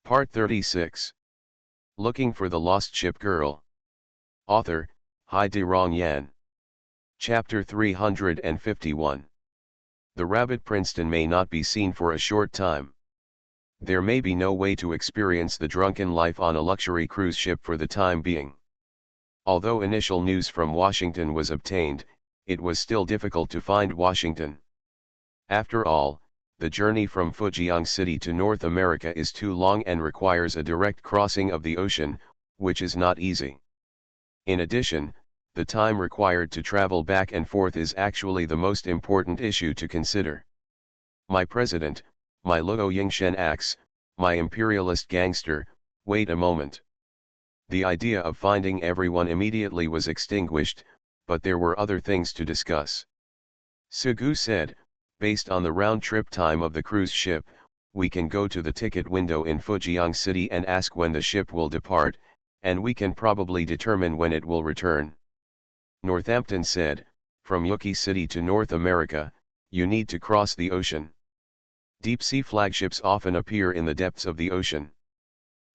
Part 36. Looking for the Lost Ship Girl. Author, Hai De Rong Yan. Chapter 351. The Rabbit Princeton may not be seen for a short time. There may be no way to experience the drunken life on a luxury cruise ship for the time being. Although initial news from Washington was obtained, it was still difficult to find Washington. After all, the journey from Fujian City to North America is too long and requires a direct crossing of the ocean, which is not easy. In addition, the time required to travel back and forth is actually the most important issue to consider. My president, my Luo Yingshen axe, my imperialist gangster, wait a moment. The idea of finding everyone immediately was extinguished, but there were other things to discuss. Sugu said, based on the round-trip time of the cruise ship, we can go to the ticket window in Fujian City and ask when the ship will depart, and we can probably determine when it will return. Northampton said, from Yuki City to North America, you need to cross the ocean. Deep-sea flagships often appear in the depths of the ocean.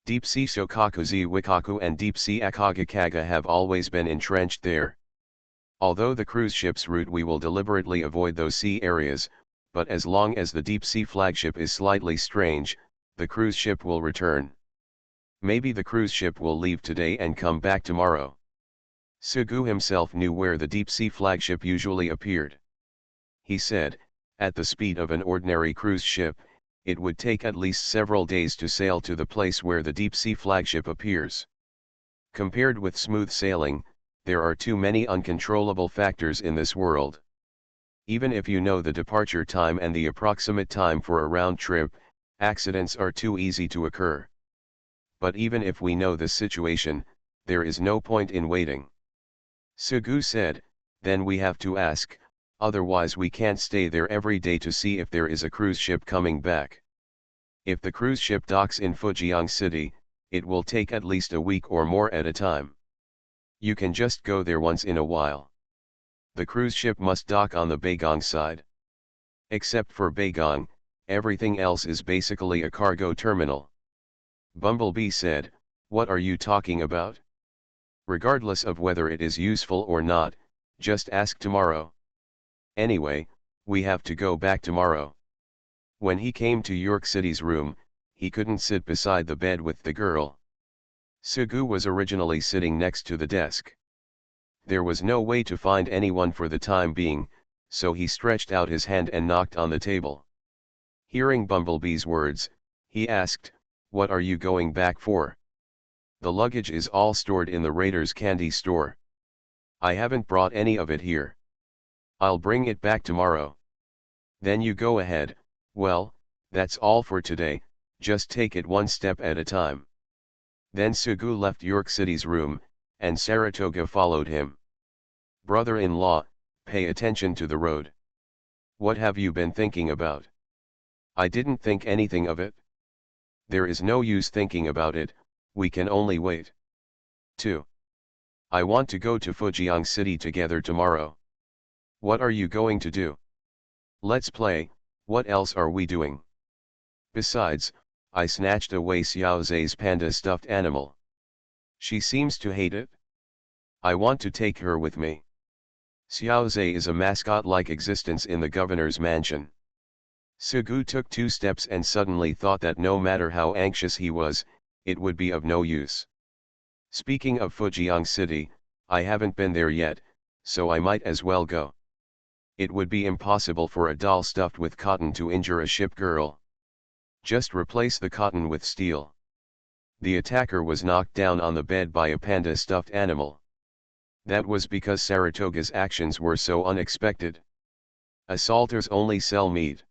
Deep-sea Shokakuzi Wikaku and deep-sea Akagakaga have always been entrenched there. Although the cruise ship's route we will deliberately avoid those sea areas, but as long as the deep-sea flagship is slightly strange, the cruise ship will return. Maybe the cruise ship will leave today and come back tomorrow. Sugu himself knew where the deep-sea flagship usually appeared. He said, at the speed of an ordinary cruise ship, it would take at least several days to sail to the place where the deep-sea flagship appears. Compared with smooth sailing, there are too many uncontrollable factors in this world. Even if you know the departure time and the approximate time for a round trip, accidents are too easy to occur. But even if we know this situation, there is no point in waiting. Sugu said, then we have to ask, otherwise we can't stay there every day to see if there is a cruise ship coming back. If the cruise ship docks in Fujian City, it will take at least a week or more at a time. You can just go there once in a while. The cruise ship must dock on the Baigong side. Except for Baigong, everything else is basically a cargo terminal. Bumblebee said, what are you talking about? Regardless of whether it is useful or not, just ask tomorrow. Anyway, we have to go back tomorrow. When he came to York City's room, he couldn't sit beside the bed with the girl. Sugu was originally sitting next to the desk. There was no way to find anyone for the time being, so he stretched out his hand and knocked on the table. Hearing Bumblebee's words, he asked, what are you going back for? The luggage is all stored in the Raiders candy store. I haven't brought any of it here. I'll bring it back tomorrow. Then you go ahead. Well, that's all for today, just take it one step at a time. Then Sugu left York City's room, and Saratoga followed him. Brother-in-law, pay attention to the road. What have you been thinking about? I didn't think anything of it. There is no use thinking about it, we can only wait. 2. I want to go to Fujian City together tomorrow. What are you going to do? Let's play, what else are we doing? Besides, I snatched away Xiaozhe's panda stuffed animal. She seems to hate it. I want to take her with me. Xiaozhe is a mascot-like existence in the governor's mansion. Sugu took 2 steps and suddenly thought that no matter how anxious he was, it would be of no use. Speaking of Fujian City, I haven't been there yet, so I might as well go. It would be impossible for a doll stuffed with cotton to injure a ship girl. Just replace the cotton with steel. The attacker was knocked down on the bed by a panda stuffed animal. That was because Saratoga's actions were so unexpected. Assaulters only sell meat.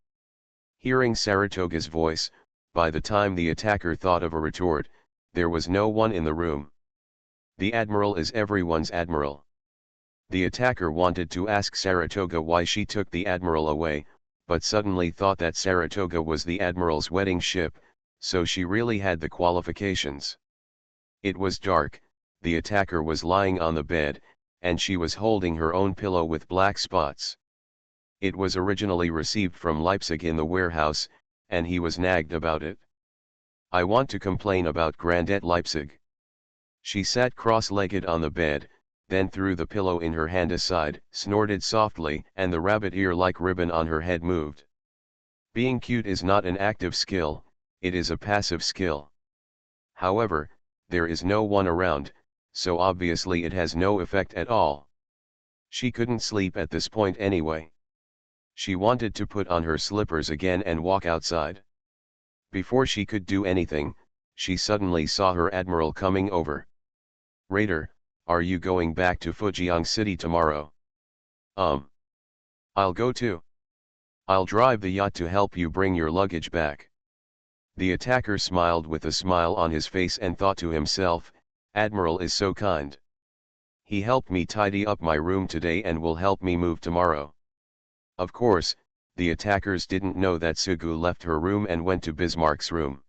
Hearing Saratoga's voice, by the time the attacker thought of a retort, there was no one in the room. The admiral is everyone's admiral. The attacker wanted to ask Saratoga why she took the admiral away, but suddenly thought that Saratoga was the admiral's wedding ship, so she really had the qualifications. It was dark, the attacker was lying on the bed, and she was holding her own pillow with black spots. It was originally received from Leipzig in the warehouse, and he was nagged about it. I want to complain about Grandette Leipzig. She sat cross-legged on the bed, then threw the pillow in her hand aside, snorted softly, and the rabbit ear-like ribbon on her head moved. Being cute is not an active skill, it is a passive skill. However, there is no one around, so obviously it has no effect at all. She couldn't sleep at this point anyway. She wanted to put on her slippers again and walk outside. Before she could do anything, she suddenly saw her admiral coming over. "Raider, are you going back to Fujian City tomorrow?" I'll go too. I'll drive the yacht to help you bring your luggage back." The attacker smiled with a smile on his face and thought to himself, "Admiral is so kind. He helped me tidy up my room today and will help me move tomorrow." Of course, the attackers didn't know that Sugu left her room and went to Bismarck's room.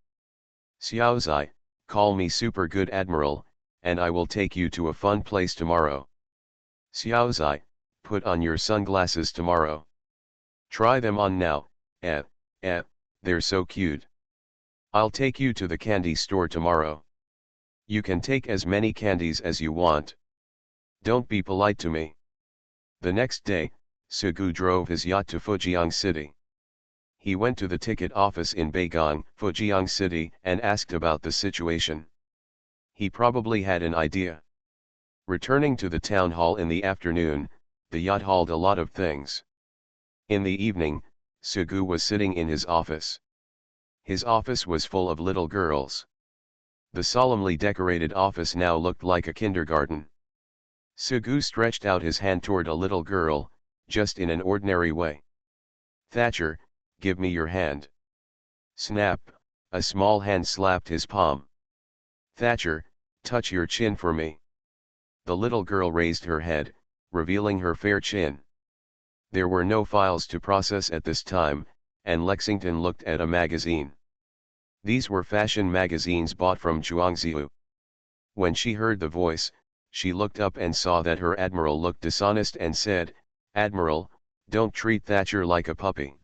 "Xiaozai, call me Super Good Admiral, and I will take you to a fun place tomorrow." "Xiaozai, put on your sunglasses tomorrow. Try them on now, they're so cute. I'll take you to the candy store tomorrow. You can take as many candies as you want. Don't be polite to me." The next day, Sugu drove his yacht to Fujian City. He went to the ticket office in Beigang, Fujian City, and asked about the situation. He probably had an idea. Returning to the town hall in the afternoon, the yacht hauled a lot of things. In the evening, Sugu was sitting in his office. His office was full of little girls. The solemnly decorated office now looked like a kindergarten. Sugu stretched out his hand toward a little girl, just in an ordinary way. "Thatcher, give me your hand." Snap, a small hand slapped his palm. "Thatcher, touch your chin for me." The little girl raised her head, revealing her fair chin. There were no files to process at this time, and Lexington looked at a magazine. These were fashion magazines bought from Chuangziu. When she heard the voice, she looked up and saw that her admiral looked dishonest and said, "Admiral, don't treat Thatcher like a puppy."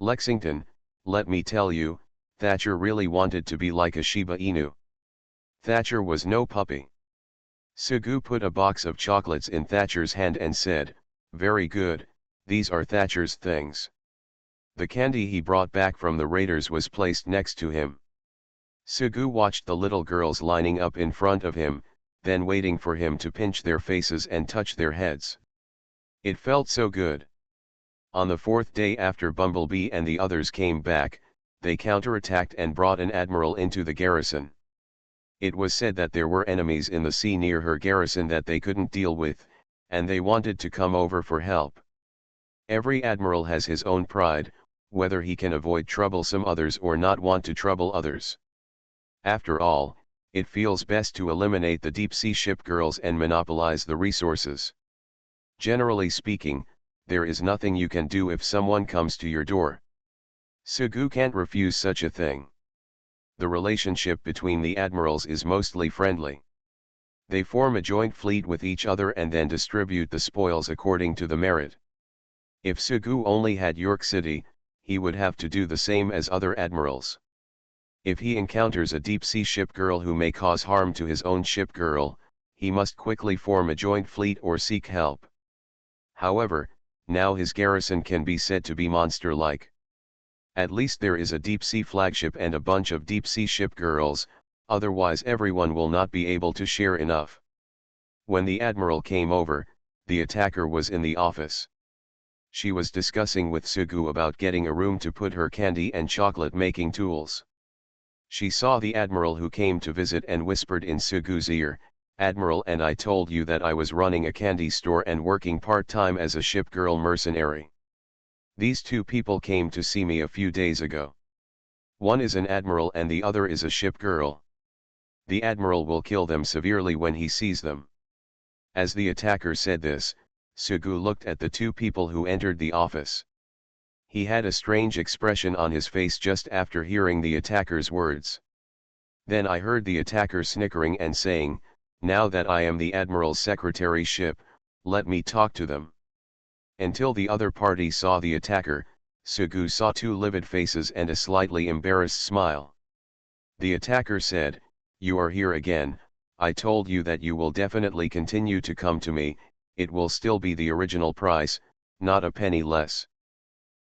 "Lexington, let me tell you, Thatcher really wanted to be like a Shiba Inu. Thatcher was no puppy." Sugu put a box of chocolates in Thatcher's hand and said, "Very good, these are Thatcher's things." The candy he brought back from the raiders was placed next to him. Sugu watched the little girls lining up in front of him, then waiting for him to pinch their faces and touch their heads. It felt so good. On the fourth day after Bumblebee and the others came back, they counterattacked and brought an admiral into the garrison. It was said that there were enemies in the sea near her garrison that they couldn't deal with, and they wanted to come over for help. Every admiral has his own pride, whether he can avoid troublesome others or not want to trouble others. After all, it feels best to eliminate the deep-sea ship girls and monopolize the resources. Generally speaking, there is nothing you can do if someone comes to your door. Sugu can't refuse such a thing. The relationship between the admirals is mostly friendly. They form a joint fleet with each other and then distribute the spoils according to the merit. If Sugu only had York City, he would have to do the same as other admirals. If he encounters a deep-sea ship girl who may cause harm to his own ship girl, he must quickly form a joint fleet or seek help. However, now his garrison can be said to be monster-like. At least there is a deep-sea flagship and a bunch of deep-sea ship girls, otherwise everyone will not be able to share enough. When the admiral came over, the attacker was in the office. She was discussing with Sugu about getting a room to put her candy and chocolate-making tools. She saw the admiral who came to visit and whispered in Sugu's ear, "Admiral, and I told you that I was running a candy store and working part-time as a ship girl mercenary. These two people came to see me a few days ago. One is an admiral and the other is a ship girl. The admiral will kill them severely when he sees them." As the attacker said this, Sugu looked at the two people who entered the office. He had a strange expression on his face just after hearing the attacker's words. Then I heard the attacker snickering and saying, "Now that I am the admiral's secretary ship, let me talk to them." Until the other party saw the attacker, Sugu saw two livid faces and a slightly embarrassed smile. The attacker said, "You are here again. I told you that you will definitely continue to come to me, it will still be the original price, not a penny less."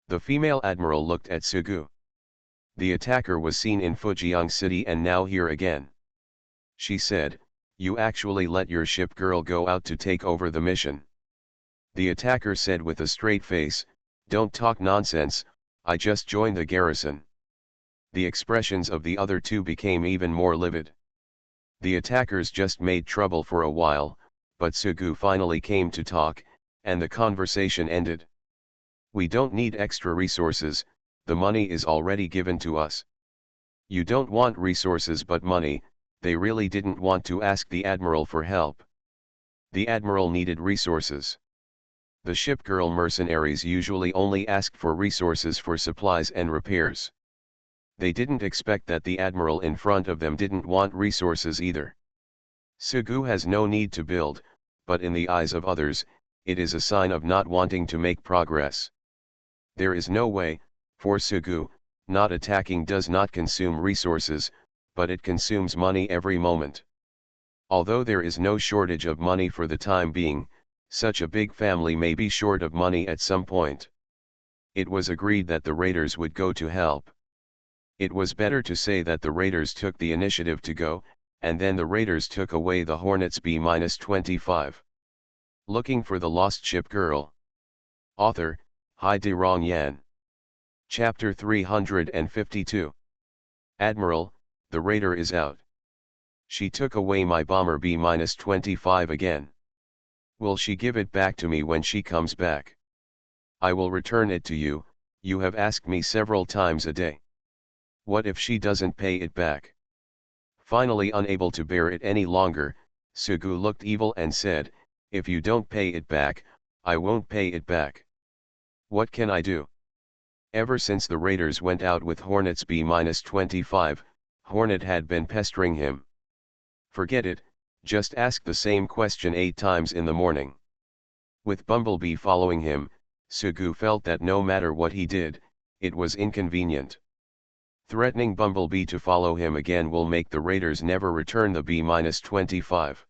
The female admiral looked at Sugu. The attacker was seen in Fujian City and now here again. She said, "You actually let your ship girl go out to take over the mission." The attacker said with a straight face, "Don't talk nonsense, I just joined the garrison." The expressions of the other two became even more livid. The attackers just made trouble for a while, but Sugu finally came to talk, and the conversation ended. "We don't need extra resources, the money is already given to us." "You don't want resources but money." They really didn't want to ask the admiral for help. The admiral needed resources. The shipgirl mercenaries usually only asked for resources for supplies and repairs. They didn't expect that the admiral in front of them didn't want resources either. Sugu has no need to build, but in the eyes of others, it is a sign of not wanting to make progress. There is no way, for Sugu, not attacking does not consume resources, but it consumes money every moment. Although there is no shortage of money for the time being, such a big family may be short of money at some point. It was agreed that the raiders would go to help. It was better to say that the raiders took the initiative to go, and then the raiders took away the Hornets B-25. Looking for the lost ship girl. Author, Hai De Rong Yan. Chapter 352. Admiral, the raider is out. She took away my bomber B-25 again. Will she give it back to me when she comes back? I will return it to you, you have asked me several times a day. What if she doesn't pay it back? Finally unable to bear it any longer, Sugu looked evil and said, "If you don't pay it back, I won't pay it back. What can I do?" Ever since the raiders went out with Hornets B-25, Hornet had been pestering him. Forget it, just ask the same question 8 times in the morning. With Bumblebee following him, Sugu felt that no matter what he did, it was inconvenient. Threatening Bumblebee to follow him again will make the raiders never return the B-25.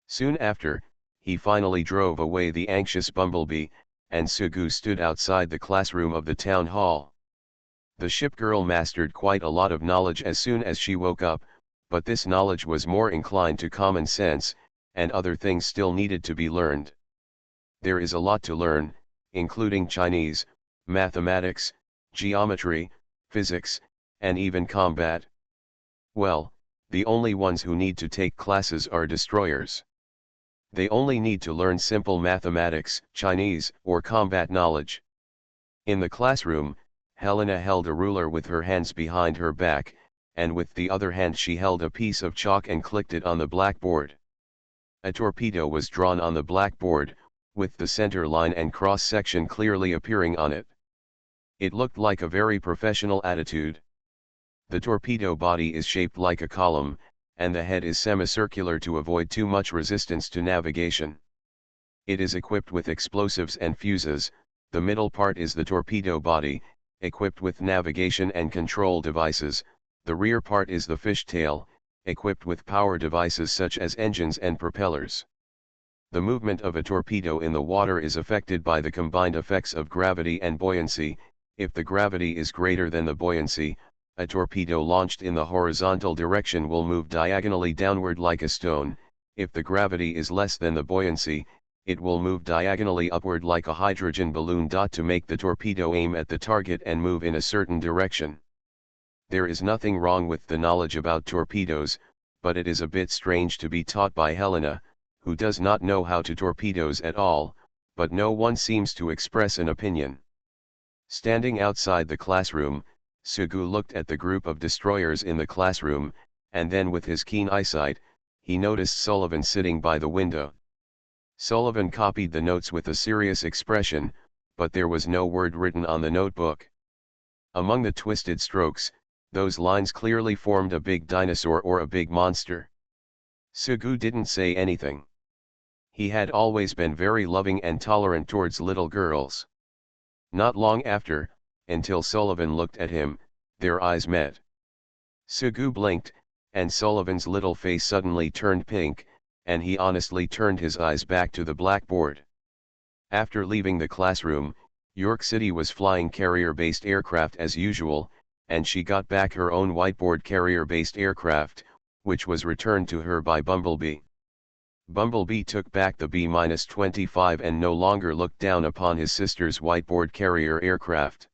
Soon after, he finally drove away the anxious Bumblebee, and Sugu stood outside the classroom of the town hall. The shipgirl mastered quite a lot of knowledge as soon as she woke up, but this knowledge was more inclined to common sense, and other things still needed to be learned. There is a lot to learn, including Chinese, mathematics, geometry, physics, and even combat. Well, the only ones who need to take classes are destroyers. They only need to learn simple mathematics, Chinese, or combat knowledge. In the classroom, Helena held a ruler with her hands behind her back, and with the other hand she held a piece of chalk and clicked it on the blackboard. A torpedo was drawn on the blackboard, with the center line and cross-section clearly appearing on it. It looked like a very professional attitude. The torpedo body is shaped like a column, and the head is semicircular to avoid too much resistance to navigation. It is equipped with explosives and fuses. The middle part is the torpedo body, equipped with navigation and control devices. The rear part is the fishtail, equipped with power devices such as engines and propellers. The movement of a torpedo in the water is affected by the combined effects of gravity and buoyancy. If the gravity is greater than the buoyancy, a torpedo launched in the horizontal direction will move diagonally downward like a stone. If the gravity is less than the buoyancy, it will move diagonally upward like a hydrogen balloon. To make the torpedo aim at the target and move in a certain direction. There is nothing wrong with the knowledge about torpedoes, but it is a bit strange to be taught by Helena, who does not know how to torpedoes at all, but no one seems to express an opinion. Standing outside the classroom, Sugu looked at the group of destroyers in the classroom, and then with his keen eyesight, he noticed Sullivan sitting by the window. Sullivan copied the notes with a serious expression, but there was no word written on the notebook. Among the twisted strokes, those lines clearly formed a big dinosaur or a big monster. Sugu didn't say anything. He had always been very loving and tolerant towards little girls. Not long after, until Sullivan looked at him, their eyes met. Sugu blinked, and Sullivan's little face suddenly turned pink, and he honestly turned his eyes back to the blackboard. After leaving the classroom, York City was flying carrier-based aircraft as usual, and she got back her own whiteboard carrier-based aircraft, which was returned to her by Bumblebee. Bumblebee took back the B-25 and no longer looked down upon his sister's whiteboard carrier aircraft.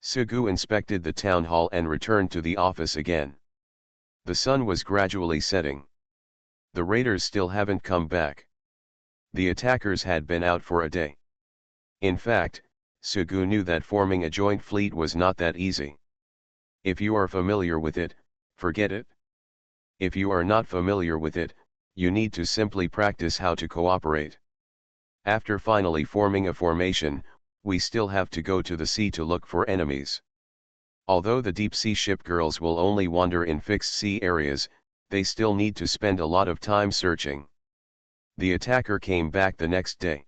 Sugu inspected the town hall and returned to the office again. The sun was gradually setting. The raiders still haven't come back. The attackers had been out for a day. In fact, Sugu knew that forming a joint fleet was not that easy. If you are familiar with it, forget it. If you are not familiar with it, you need to simply practice how to cooperate. After finally forming a formation, we still have to go to the sea to look for enemies. Although the deep-sea ship girls will only wander in fixed sea areas, they still need to spend a lot of time searching. The attacker came back the next day.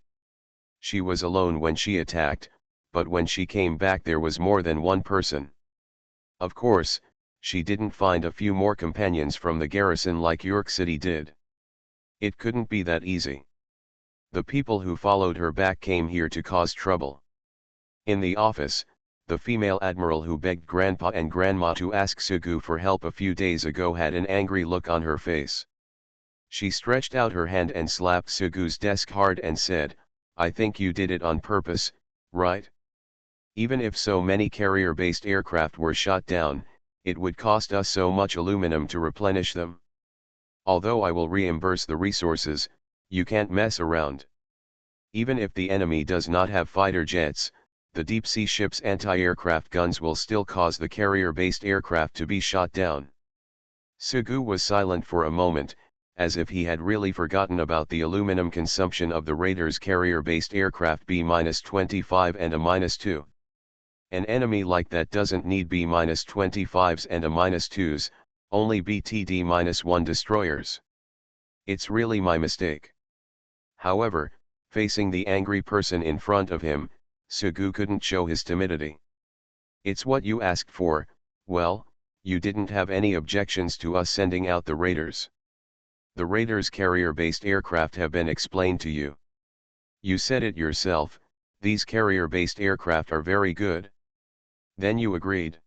She was alone when she attacked, but when she came back there was more than one person. Of course, she didn't find a few more companions from the garrison like York City did. It couldn't be that easy. The people who followed her back came here to cause trouble. In the office, the female admiral who begged Grandpa and Grandma to ask Sugu for help a few days ago had an angry look on her face. She stretched out her hand and slapped Sugu's desk hard and said, "I think you did it on purpose, right? Even if so many carrier-based aircraft were shot down, it would cost us so much aluminum to replenish them. Although I will reimburse the resources, you can't mess around. Even if the enemy does not have fighter jets, the deep-sea ship's anti-aircraft guns will still cause the carrier-based aircraft to be shot down." Sugu was silent for a moment, as if he had really forgotten about the aluminum consumption of the raiders' carrier-based aircraft B-25 and A-2. An enemy like that doesn't need B-25s and A-2s, only BTD-1 destroyers. It's really my mistake. However, facing the angry person in front of him, Sugu couldn't show his timidity. "It's what you asked for. Well, you didn't have any objections to us sending out the raiders. The raiders' carrier-based aircraft have been explained to you. You said it yourself, these carrier-based aircraft are very good. Then you agreed.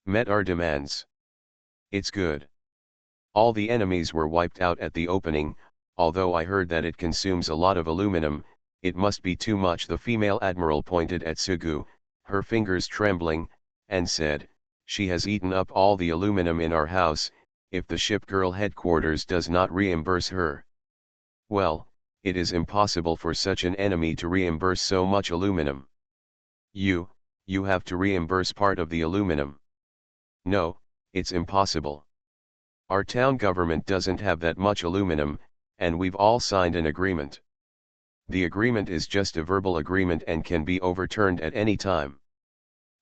Met our demands. It's good. All the enemies were wiped out at the opening, although I heard that it consumes a lot of aluminum. It must be too much." The female admiral pointed at Sugu, her fingers trembling, and said, "She has eaten up all the aluminum in our house, if the ship girl headquarters does not reimburse her. Well, it is impossible for such an enemy to reimburse so much aluminum. You have to reimburse part of the aluminum. No, it's impossible. Our town government doesn't have that much aluminum, and we've all signed an agreement. The agreement is just a verbal agreement and can be overturned at any time."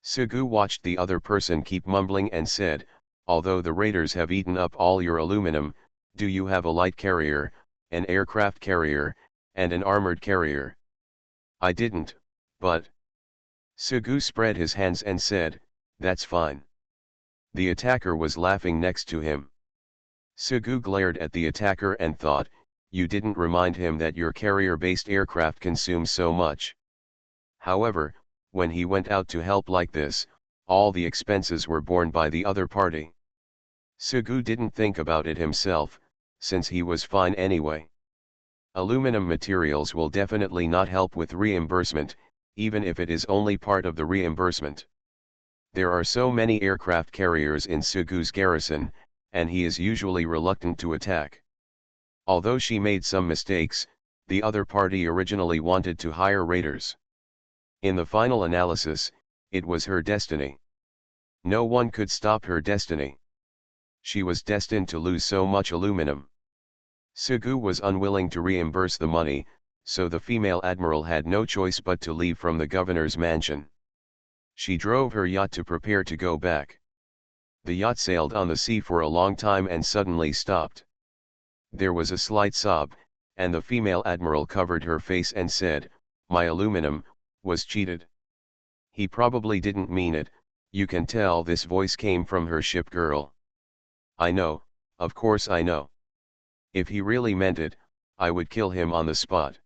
Sugu watched the other person keep mumbling and said, "Although the raiders have eaten up all your aluminum, do you have a light carrier, an aircraft carrier, and an armored carrier?" "I didn't, but..." Sugu spread his hands and said, "That's fine." The attacker was laughing next to him. Sugu glared at the attacker and thought, "You didn't remind him that your carrier-based aircraft consumes so much." However, when he went out to help like this, all the expenses were borne by the other party. Sugu didn't think about it himself, since he was fine anyway. Aluminum materials will definitely not help with reimbursement, even if it is only part of the reimbursement. There are so many aircraft carriers in Sugu's garrison, and he is usually reluctant to attack. Although she made some mistakes, the other party originally wanted to hire raiders. In the final analysis, it was her destiny. No one could stop her destiny. She was destined to lose so much aluminum. Sugu was unwilling to reimburse the money, so the female admiral had no choice but to leave from the governor's mansion. She drove her yacht to prepare to go back. The yacht sailed on the sea for a long time and suddenly stopped. There was a slight sob, and the female admiral covered her face and said, "My aluminum was cheated." He probably didn't mean it, you can tell this voice came from her ship girl. I know, of course I know. If he really meant it, I would kill him on the spot.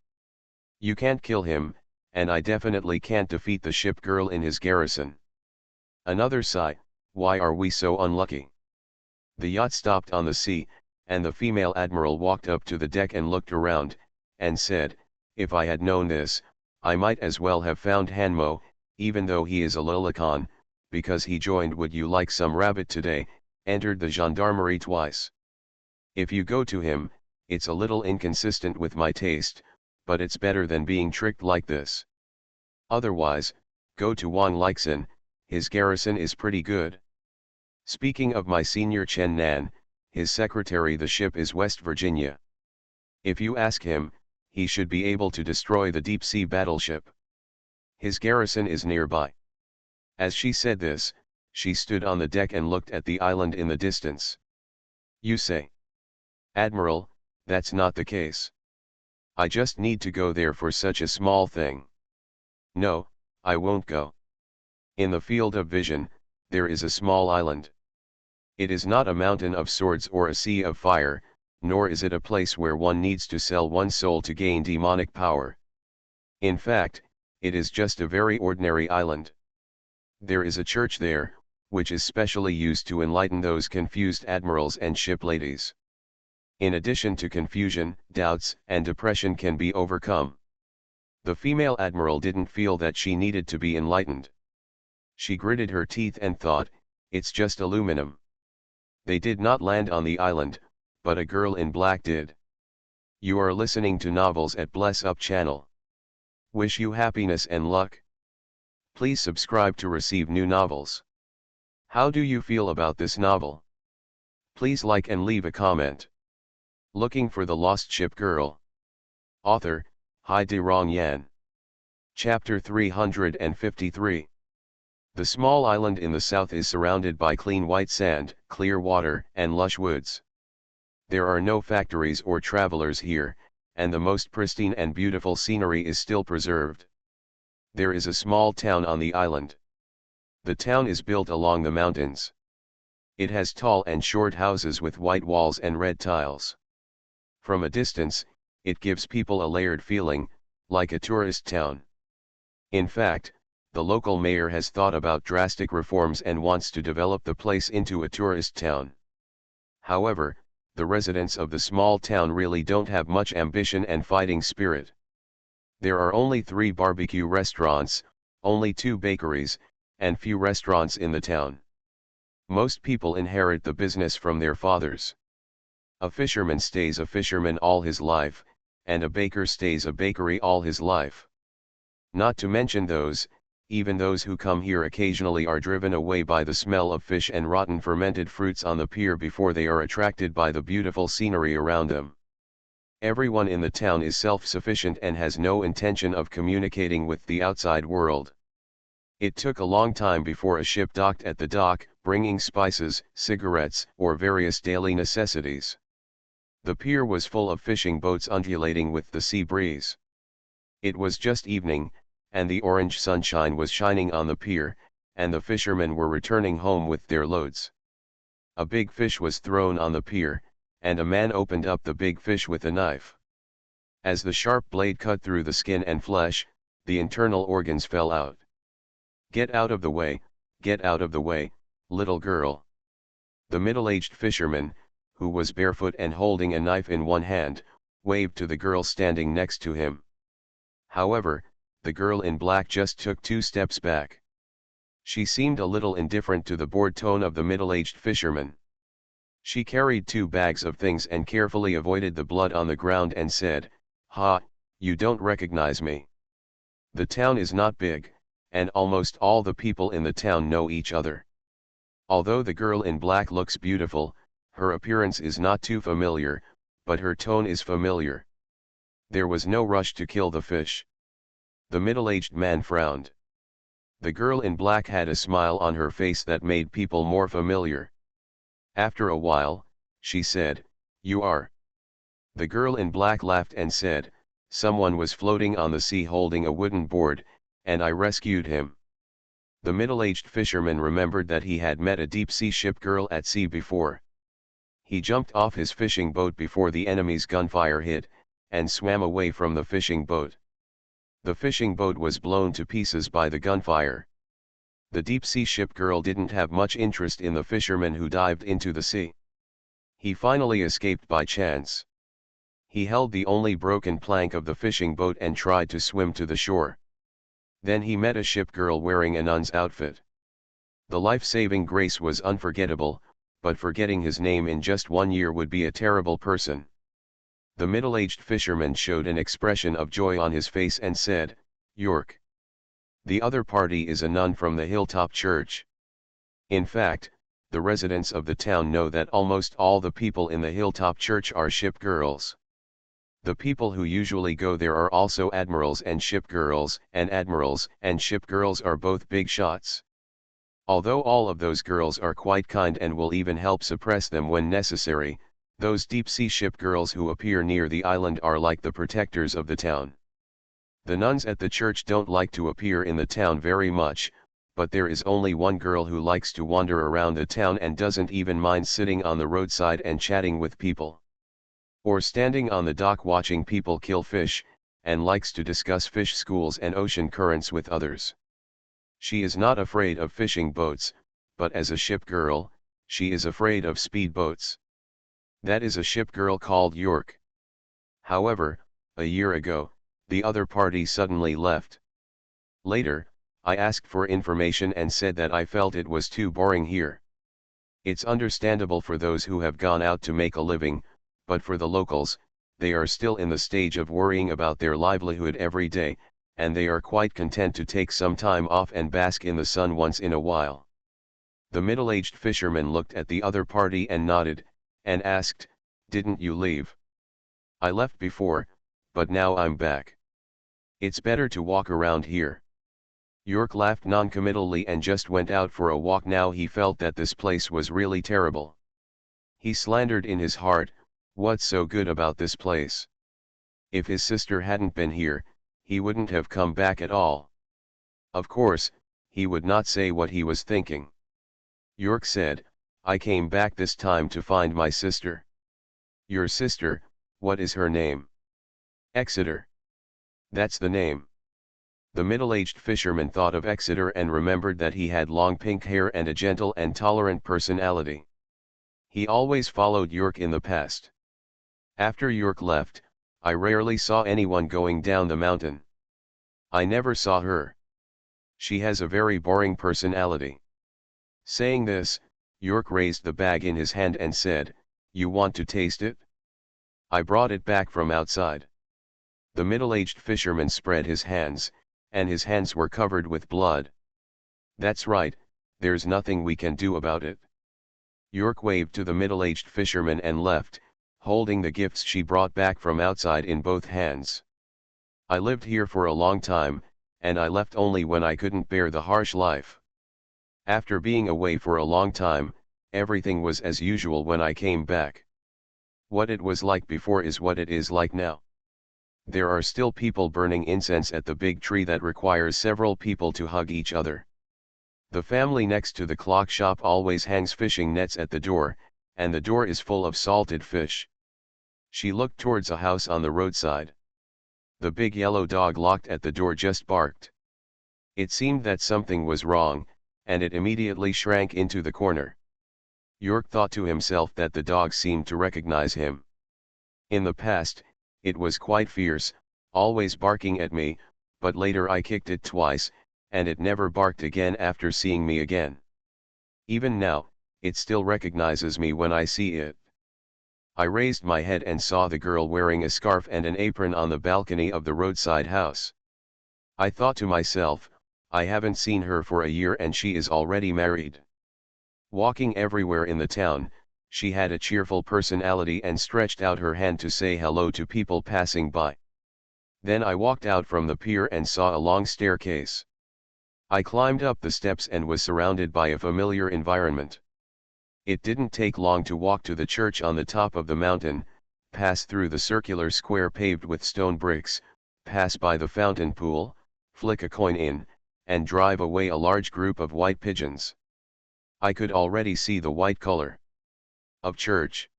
You can't kill him, and I definitely can't defeat the ship girl in his garrison. Another sigh, why are we so unlucky? The yacht stopped on the sea, and the female admiral walked up to the deck and looked around, and said, if I had known this, I might as well have found Hanmo, even though he is a lolicon, because he joined Would You Like Some Rabbit today, entered the gendarmerie twice. If you go to him, it's a little inconsistent with my taste, but it's better than being tricked like this. Otherwise, go to Wang Leixin, his garrison is pretty good. Speaking of my senior Chen Nan, his secretary, the ship is West Virginia. If you ask him, he should be able to destroy the deep-sea battleship. His garrison is nearby. As she said this, she stood on the deck and looked at the island in the distance. You say, Admiral, that's not the case. I just need to go there for such a small thing. No, I won't go. In the field of vision, there is a small island. It is not a mountain of swords or a sea of fire, nor is it a place where one needs to sell one's soul to gain demonic power. In fact, it is just a very ordinary island. There is a church there, which is specially used to enlighten those confused admirals and ship ladies. In addition to confusion, doubts and depression can be overcome. The female admiral didn't feel that she needed to be enlightened. She gritted her teeth and thought, it's just aluminum. They did not land on the island, but a girl in black did. You are listening to Novels at Bless Up channel. Wish you happiness and luck. Please subscribe to receive new novels. How do you feel about this novel? Please like and leave a comment. Looking for the Lost Ship Girl. Author, Hai De Rong Yan. Chapter 353. The small island in the south is surrounded by clean white sand, clear water, and lush woods. There are no factories or travelers here, and the most pristine and beautiful scenery is still preserved. There is a small town on the island. The town is built along the mountains. It has tall and short houses with white walls and red tiles. From a distance, it gives people a layered feeling, like a tourist town. In fact, the local mayor has thought about drastic reforms and wants to develop the place into a tourist town. However, the residents of the small town really don't have much ambition and fighting spirit. There are only 3 barbecue restaurants, only 2 bakeries, and few restaurants in the town. Most people inherit the business from their fathers. A fisherman stays a fisherman all his life, and a baker stays a bakery all his life. Not to mention even those who come here occasionally are driven away by the smell of fish and rotten fermented fruits on the pier before they are attracted by the beautiful scenery around them. Everyone in the town is self-sufficient and has no intention of communicating with the outside world. It took a long time before a ship docked at the dock, bringing spices, cigarettes, or various daily necessities. The pier was full of fishing boats undulating with the sea breeze. It was just evening, and the orange sunshine was shining on the pier, and the fishermen were returning home with their loads. A big fish was thrown on the pier, and a man opened up the big fish with a knife. As the sharp blade cut through the skin and flesh, the internal organs fell out. Get out of the way, little girl. The middle-aged fisherman, who was barefoot and holding a knife in one hand, waved to the girl standing next to him. However, the girl in black just took 2 steps back. She seemed a little indifferent to the bored tone of the middle-aged fisherman. She carried 2 bags of things and carefully avoided the blood on the ground and said, "Ha, you don't recognize me. The town is not big, and almost all the people in the town know each other. Although the girl in black looks beautiful, her appearance is not too familiar, but her tone is familiar." There was no rush to kill the fish. The middle-aged man frowned. The girl in black had a smile on her face that made people more familiar. After a while, she said, "You are." The girl in black laughed and said, "Someone was floating on the sea holding a wooden board, and I rescued him." The middle-aged fisherman remembered that he had met a deep-sea ship girl at sea before. He jumped off his fishing boat before the enemy's gunfire hit, and swam away from the fishing boat. The fishing boat was blown to pieces by the gunfire. The deep-sea ship girl didn't have much interest in the fisherman who dived into the sea. He finally escaped by chance. He held the only broken plank of the fishing boat and tried to swim to the shore. Then he met a ship girl wearing a nun's outfit. The life-saving grace was unforgettable, but forgetting his name in just 1 year would be a terrible person. The middle-aged fisherman showed an expression of joy on his face and said, "York. The other party is a nun from the hilltop church. In fact, the residents of the town know that almost all the people in the hilltop church are ship girls. The people who usually go there are also admirals and ship girls, and admirals and ship girls are both big shots. Although all of those girls are quite kind and will even help suppress them when necessary, those deep-sea ship girls who appear near the island are like the protectors of the town. The nuns at the church don't like to appear in the town very much, but there is only one girl who likes to wander around the town and doesn't even mind sitting on the roadside and chatting with people. Or standing on the dock watching people kill fish, and likes to discuss fish schools and ocean currents with others. She is not afraid of fishing boats, but as a ship girl, she is afraid of speedboats. That is a ship girl called York. However, a year ago, the other party suddenly left. Later, I asked for information and said that I felt it was too boring here. It's understandable for those who have gone out to make a living, but for the locals, they are still in the stage of worrying about their livelihood every day, and they are quite content to take some time off and bask in the sun once in a while. The middle-aged fisherman looked at the other party and nodded, and asked, "Didn't you leave?" "I left before, but now I'm back. It's better to walk around here." York laughed noncommittally and just went out for a walk. Now he felt that this place was really terrible. He slandered in his heart, "What's so good about this place? If his sister hadn't been here, he wouldn't have come back at all." Of course, he would not say what he was thinking. York said, "I came back this time to find my sister." "Your sister, what is her name?" "Exeter." "That's the name." The middle-aged fisherman thought of Exeter and remembered that he had long pink hair and a gentle and tolerant personality. He always followed York in the past. After York left, I rarely saw anyone going down the mountain. I never saw her. She has a very boring personality. Saying this, York raised the bag in his hand and said, "You want to taste it? I brought it back from outside." The middle-aged fisherman spread his hands, and his hands were covered with blood. "That's right, there's nothing we can do about it." York waved to the middle-aged fisherman and left, holding the gifts she brought back from outside in both hands. "I lived here for a long time, and I left only when I couldn't bear the harsh life. After being away for a long time, everything was as usual when I came back. What it was like before is what it is like now. There are still people burning incense at the big tree that requires several people to hug each other. The family next to the clock shop always hangs fishing nets at the door, and the door is full of salted fish." She looked towards a house on the roadside. The big yellow dog locked at the door just barked. It seemed that something was wrong, and it immediately shrank into the corner. York thought to himself that the dog seemed to recognize him. In the past, it was quite fierce, always barking at me, but later I kicked it twice, and it never barked again after seeing me again. Even now, it still recognizes me when I see it. I raised my head and saw the girl wearing a scarf and an apron on the balcony of the roadside house. I thought to myself, I haven't seen her for a year and she is already married. Walking everywhere in the town, she had a cheerful personality and stretched out her hand to say hello to people passing by. Then I walked out from the pier and saw a long staircase. I climbed up the steps and was surrounded by a familiar environment. It didn't take long to walk to the church on the top of the mountain, pass through the circular square paved with stone bricks, pass by the fountain pool, flick a coin in, and drive away a large group of white pigeons. I could already see the white color of church.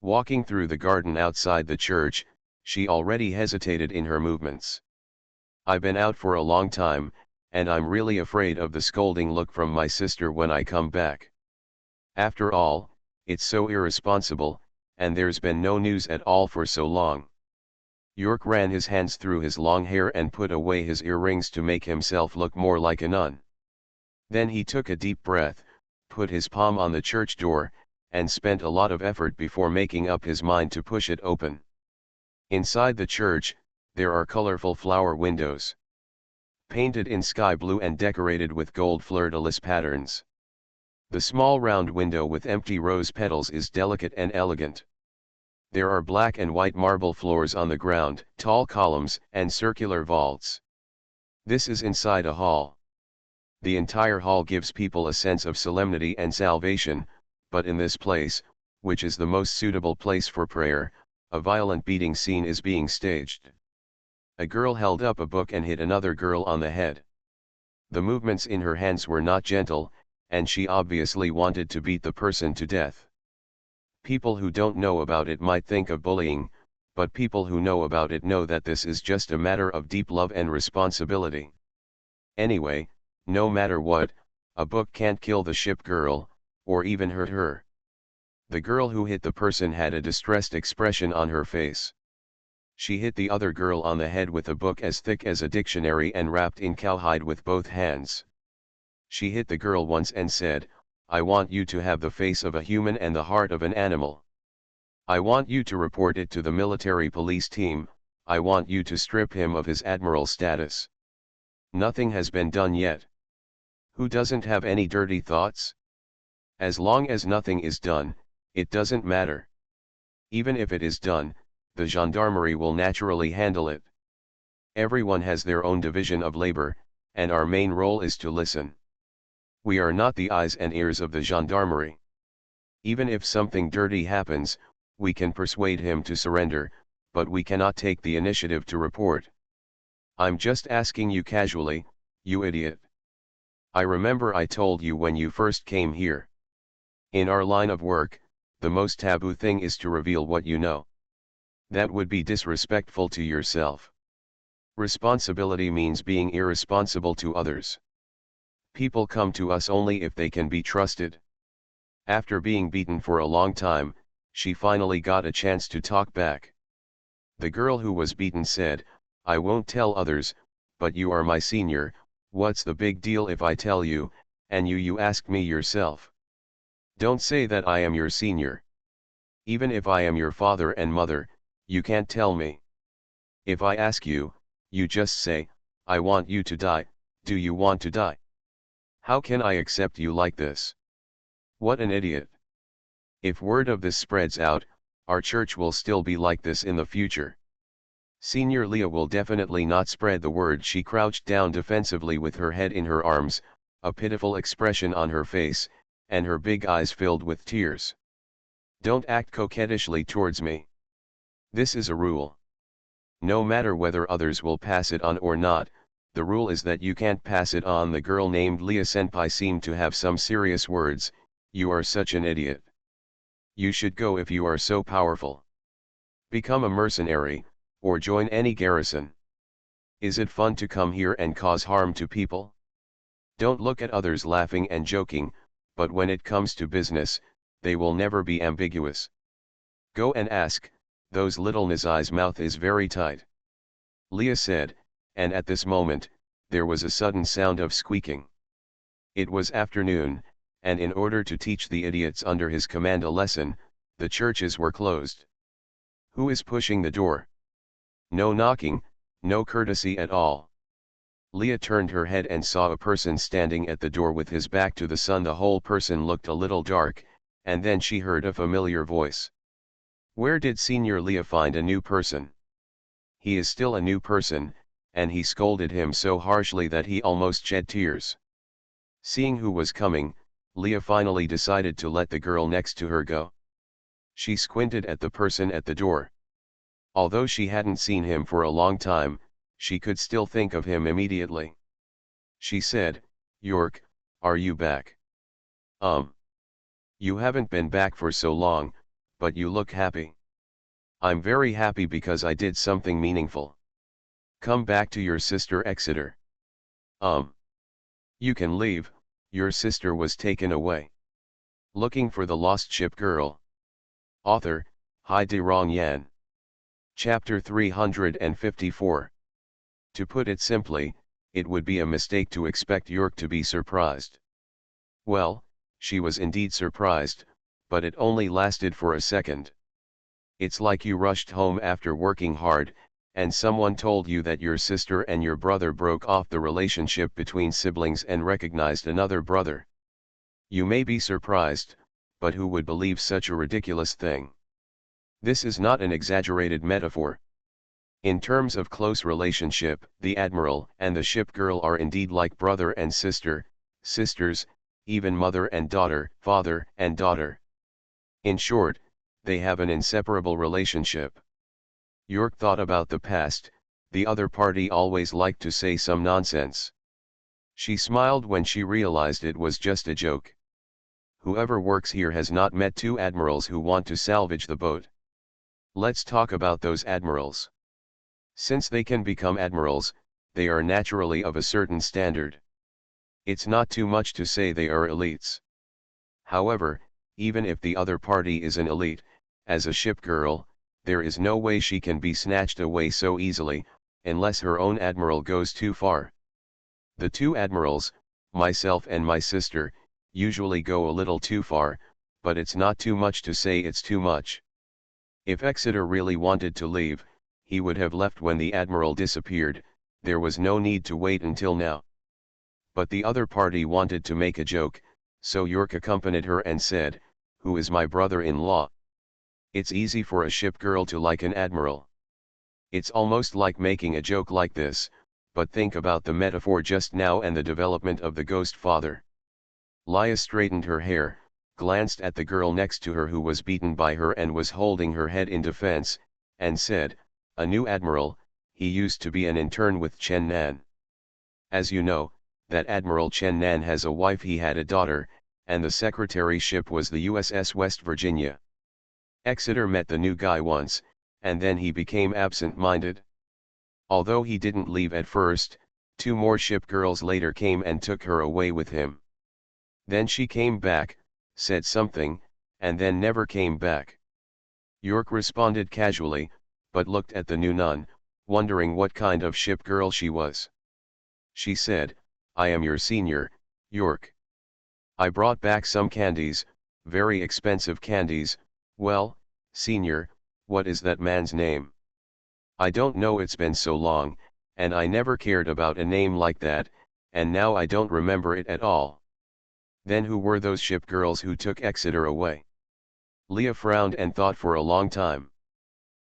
Walking through the garden outside the church, she already hesitated in her movements. "I've been out for a long time, and I'm really afraid of the scolding look from my sister when I come back. After all, it's so irresponsible, and there's been no news at all for so long." York ran his hands through his long hair and put away his earrings to make himself look more like a nun. Then he took a deep breath, put his palm on the church door, and spent a lot of effort before making up his mind to push it open. Inside the church, there are colorful flower windows, painted in sky blue and decorated with gold fleur-de-lis patterns. The small round window with empty rose petals is delicate and elegant. There are black and white marble floors on the ground, tall columns, and circular vaults. This is inside a hall. The entire hall gives people a sense of solemnity and salvation, but in this place, which is the most suitable place for prayer, a violent beating scene is being staged. A girl held up a book and hit another girl on the head. The movements in her hands were not gentle, and she obviously wanted to beat the person to death. People who don't know about it might think of bullying, but people who know about it know that this is just a matter of deep love and responsibility. Anyway, no matter what, a book can't kill the ship girl, or even hurt her. The girl who hit the person had a distressed expression on her face. She hit the other girl on the head with a book as thick as a dictionary and wrapped in cowhide with both hands. She hit the girl once and said, "I want you to have the face of a human and the heart of an animal. I want you to report it to the military police team. I want you to strip him of his admiral status." Nothing has been done yet. Who doesn't have any dirty thoughts? As long as nothing is done, it doesn't matter. Even if it is done, the gendarmerie will naturally handle it. Everyone has their own division of labor, and our main role is to listen. We are not the eyes and ears of the gendarmerie. Even if something dirty happens, we can persuade him to surrender, but we cannot take the initiative to report. I'm just asking you casually, you idiot. I remember I told you when you first came here. In our line of work, the most taboo thing is to reveal what you know. That would be disrespectful to yourself. Responsibility means being irresponsible to others. People come to us only if they can be trusted. After being beaten for a long time, she finally got a chance to talk back. The girl who was beaten said, "I won't tell others, but you are my senior. What's the big deal if I tell you, and you ask me yourself? Don't say that I am your senior. Even if I am your father and mother, you can't tell me. If I ask you, you just say, 'I want you to die, do you want to die?' How can I accept you like this? What an idiot." If word of this spreads out, our church will still be like this in the future. Senior Leah will definitely not spread the word. She crouched down defensively with her head in her arms, a pitiful expression on her face, and her big eyes filled with tears. "Don't act coquettishly towards me. This is a rule. No matter whether others will pass it on or not, the rule is that you can't pass it on." The girl named Leah Senpai seemed to have some serious words. "You are such an idiot. You should go if you are so powerful. Become a mercenary, or join any garrison. Is it fun to come here and cause harm to people? Don't look at others laughing and joking, but when it comes to business, they will never be ambiguous. Go and ask, those little Nizai's mouth is very tight." Leah said, and at this moment, there was a sudden sound of squeaking. It was afternoon, and in order to teach the idiots under his command a lesson, the churches were closed. Who is pushing the door? No knocking, no courtesy at all. Leah turned her head and saw a person standing at the door with his back to the sun. The whole person looked a little dark, and then she heard a familiar voice. Where did Senior Leah find a new person? He is still a new person, and he scolded him so harshly that he almost shed tears. Seeing who was coming, Leah finally decided to let the girl next to her go. She squinted at the person at the door. Although she hadn't seen him for a long time, she could still think of him immediately. She said, "York, are you back?" You haven't been back for so long, but you look happy. I'm very happy because I did something meaningful. Come back to your sister Exeter. You can leave, your sister was taken away. Looking for the lost ship girl. Author, Hai De Rong Yan. Chapter 354. To put it simply, it would be a mistake to expect York to be surprised. Well, she was indeed surprised, but it only lasted for a second. It's like you rushed home after working hard, and someone told you that your sister and your brother broke off the relationship between siblings and recognized another brother. You may be surprised, but who would believe such a ridiculous thing? This is not an exaggerated metaphor. In terms of close relationship, the admiral and the ship girl are indeed like brother and sister, sisters, even mother and daughter, father and daughter. In short, they have an inseparable relationship. York thought about the past, the other party always liked to say some nonsense. She smiled when she realized it was just a joke. Whoever works here has not met two admirals who want to salvage the boat. Let's talk about those admirals. Since they can become admirals, they are naturally of a certain standard. It's not too much to say they are elites. However, even if the other party is an elite, as a ship girl, there is no way she can be snatched away so easily, unless her own admiral goes too far. The two admirals, myself and my sister, usually go a little too far, but it's not too much to say it's too much. If Exeter really wanted to leave, he would have left when the admiral disappeared, there was no need to wait until now. But the other party wanted to make a joke, so York accompanied her and said, "Who is my brother-in-law?" It's easy for a ship girl to like an admiral. It's almost like making a joke like this, but think about the metaphor just now and the development of the ghost father. Leia straightened her hair, glanced at the girl next to her who was beaten by her and was holding her head in defense, and said, "A new admiral, he used to be an intern with Chen Nan. As you know, that Admiral Chen Nan has a wife, he had a daughter, and the secretary ship was the USS West Virginia. Exeter met the new guy once, and then he became absent-minded. Although he didn't leave at first, two more ship girls later came and took her away with him. Then she came back, said something, and then never came back." York responded casually, but looked at the new nun, wondering what kind of ship girl she was. She said, "I am your senior, York. I brought back some candies, very expensive candies." "Well, senior, what is that man's name?" "I don't know, it's been so long, and I never cared about a name like that, and now I don't remember it at all." "Then who were those ship girls who took Exeter away?" Leah frowned and thought for a long time.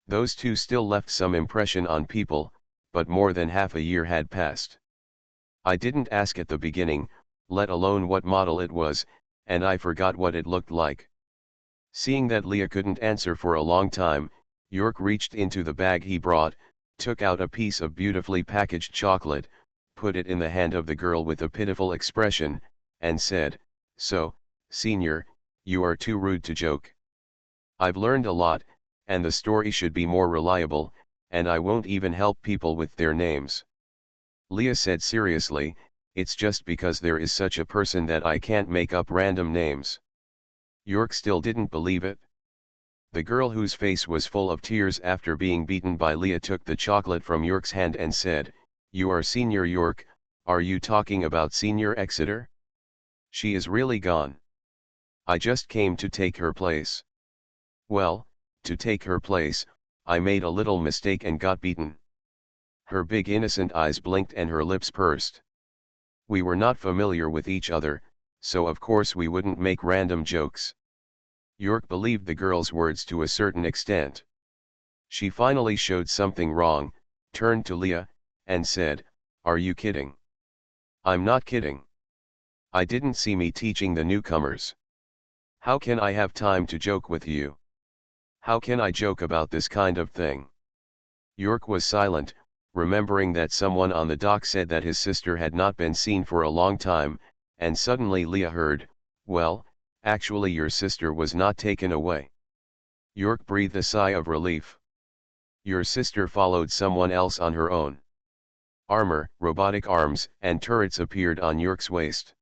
Those two still left some impression on people, but more than half a year had passed. "I didn't ask at the beginning, let alone what model it was, and I forgot what it looked like." Seeing that Leah couldn't answer for a long time, York reached into the bag he brought, took out a piece of beautifully packaged chocolate, put it in the hand of the girl with a pitiful expression, and said, "So, senior, you are too rude to joke. I've learned a lot, and the story should be more reliable, and I won't even help people with their names." Leah said seriously, "It's just because there is such a person that I can't make up random names." York still didn't believe it. The girl, whose face was full of tears after being beaten by Leah, took the chocolate from York's hand and said, "You are Senior York, are you talking about Senior Exeter? She is really gone. I just came to take her place." "Well, to take her place, I made a little mistake and got beaten." Her big innocent eyes blinked and her lips pursed. "We were not familiar with each other, so of course we wouldn't make random jokes." York believed the girl's words to a certain extent. She finally showed something wrong, turned to Leah, and said, "Are you kidding?" "I'm not kidding. I didn't see me teaching the newcomers. How can I have time to joke with you? How can I joke about this kind of thing?" York was silent, remembering that someone on the dock said that his sister had not been seen for a long time, and suddenly Leah heard, "Well, actually your sister was not taken away." York breathed a sigh of relief. Your sister followed someone else on her own. Armor, robotic arms, and turrets appeared on York's waist.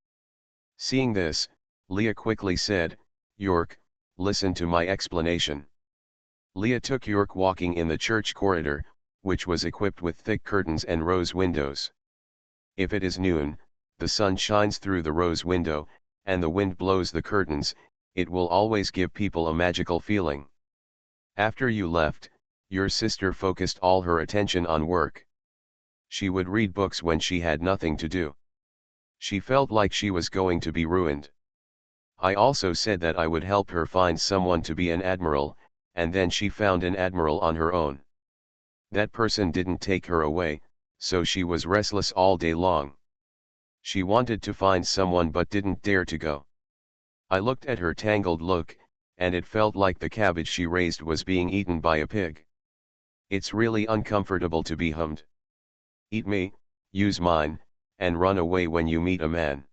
Seeing this, Leah quickly said, York, listen to my explanation. Leah took York walking in the church corridor, which was equipped with thick curtains and rose windows. If it is noon, the sun shines through the rose window, and the wind blows the curtains, it will always give people a magical feeling. After you left, your sister focused all her attention on work. She would read books when she had nothing to do. She felt like she was going to be ruined. I also said that I would help her find someone to be an admiral, and then she found an admiral on her own. That person didn't take her away, so she was restless all day long. She wanted to find someone but didn't dare to go. I looked at her tangled look, and it felt like the cabbage she raised was being eaten by a pig. It's really uncomfortable to be hummed. Eat me, use mine, and run away when you meet a man.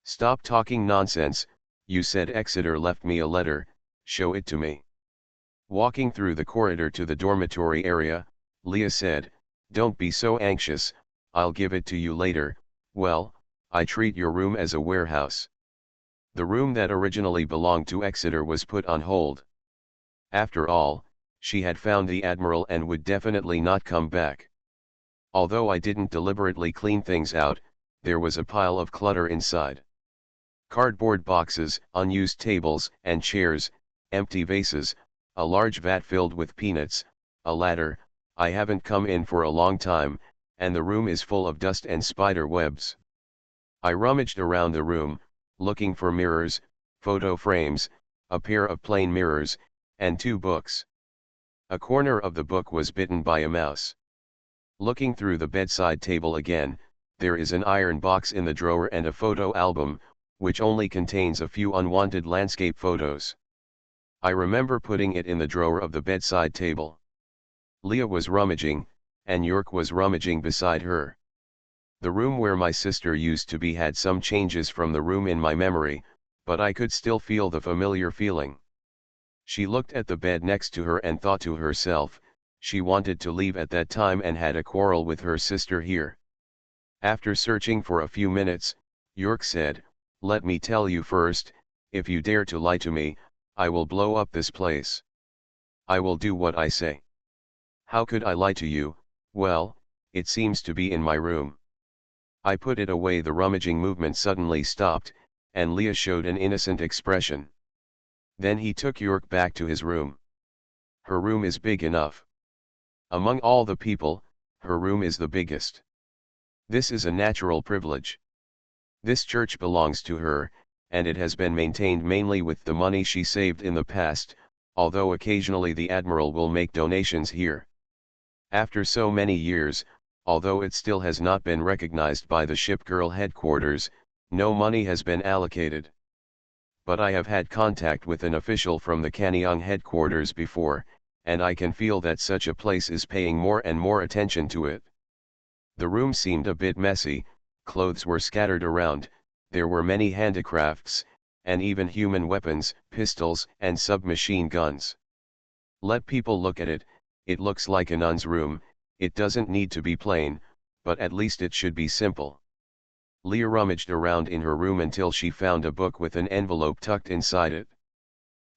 Stop talking nonsense, you said Exeter left me a letter, show it to me. Walking through the corridor to the dormitory area, Leah said, don't be so anxious, I'll give it to you later. Well, I treat your room as a warehouse. The room that originally belonged to Exeter was put on hold. After all, she had found the admiral and would definitely not come back. Although I didn't deliberately clean things out, there was a pile of clutter inside. Cardboard boxes, unused tables and chairs, empty vases, a large vat filled with peanuts, a ladder, I haven't come in for a long time, and the room is full of dust and spider webs. I rummaged around the room, looking for mirrors, photo frames, a pair of plain mirrors, and 2 books. A corner of the book was bitten by a mouse. Looking through the bedside table again, there is an iron box in the drawer and a photo album, which only contains a few unwanted landscape photos. I remember putting it in the drawer of the bedside table. Leah was rummaging, and York was rummaging beside her. The room where my sister used to be had some changes from the room in my memory, but I could still feel the familiar feeling. She looked at the bed next to her and thought to herself, she wanted to leave at that time and had a quarrel with her sister here. After searching for a few minutes, York said, let me tell you first, if you dare to lie to me, I will blow up this place. I will do what I say. How could I lie to you? Well, it seems to be in my room. I put it away. The rummaging movement suddenly stopped, and Leah showed an innocent expression. Then he took York back to his room. Her room is big enough. Among all the people, her room is the biggest. This is a natural privilege. This church belongs to her, and it has been maintained mainly with the money she saved in the past, although occasionally the admiral will make donations here. After so many years, although it still has not been recognized by the ship girl headquarters, no money has been allocated. But I have had contact with an official from the Kanyang headquarters before, and I can feel that such a place is paying more and more attention to it. The room seemed a bit messy, clothes were scattered around, there were many handicrafts, and even human weapons, pistols and submachine guns. Let people look at it, it looks like a nun's room, it doesn't need to be plain, but at least it should be simple. Leah rummaged around in her room until she found a book with an envelope tucked inside it.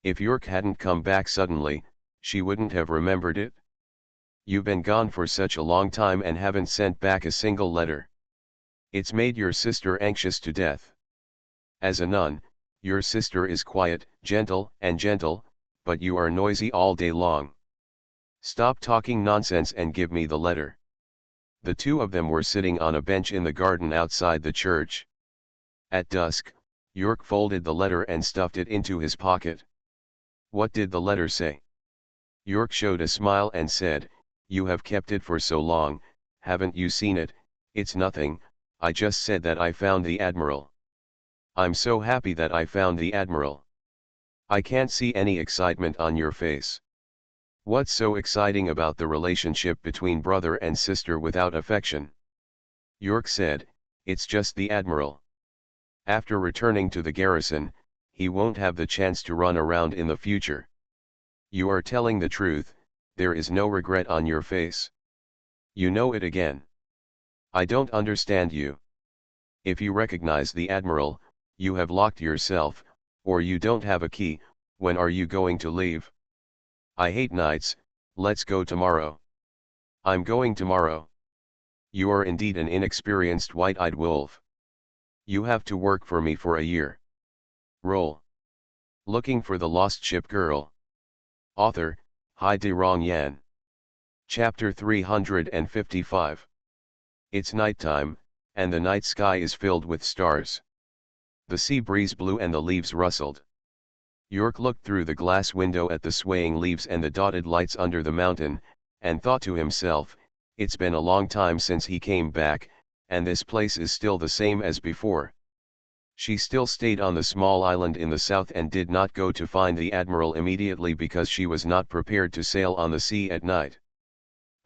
If York hadn't come back suddenly, she wouldn't have remembered it. You've been gone for such a long time and haven't sent back a single letter. It's made your sister anxious to death. As a nun, your sister is quiet, gentle, but you are noisy all day long. Stop talking nonsense and give me the letter. The 2 of them were sitting on a bench in the garden outside the church. At dusk, York folded the letter and stuffed it into his pocket. What did the letter say? York showed a smile and said, you have kept it for so long, haven't you seen it? It's nothing, I just said that I found the admiral. I'm so happy that I found the admiral. I can't see any excitement on your face. What's so exciting about the relationship between brother and sister without affection? York said, it's just the admiral. After returning to the garrison, he won't have the chance to run around in the future. You are telling the truth, there is no regret on your face. You know it again. I don't understand you. If you recognize the Admiral, you have locked yourself, or you don't have a key. When are you going to leave? I hate nights, let's go tomorrow. I'm going tomorrow. You are indeed an inexperienced white-eyed wolf. You have to work for me for a year. Roll. Looking for the Lost Ship Girl. Author, Hai-De Rong Yan. Chapter 355. It's nighttime, and the night sky is filled with stars. The sea breeze blew and the leaves rustled. York looked through the glass window at the swaying leaves and the dotted lights under the mountain, and thought to himself, it's been a long time since he came back, and this place is still the same as before. She still stayed on the small island in the south and did not go to find the Admiral immediately because she was not prepared to sail on the sea at night.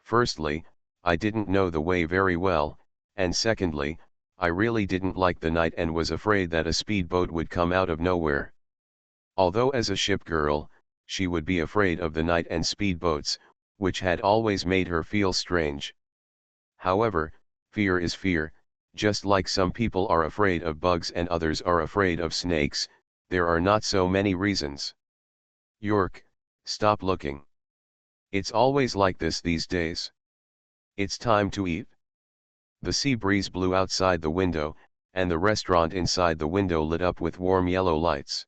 Firstly, I didn't know the way very well, and secondly, I really didn't like the night and was afraid that a speedboat would come out of nowhere. Although as a ship girl, she would be afraid of the night and speedboats, which had always made her feel strange. However, fear is fear. Just like some people are afraid of bugs and others are afraid of snakes, there are not so many reasons. York, stop looking. It's always like this these days. It's time to eat. The sea breeze blew outside the window, and the restaurant inside the window lit up with warm yellow lights.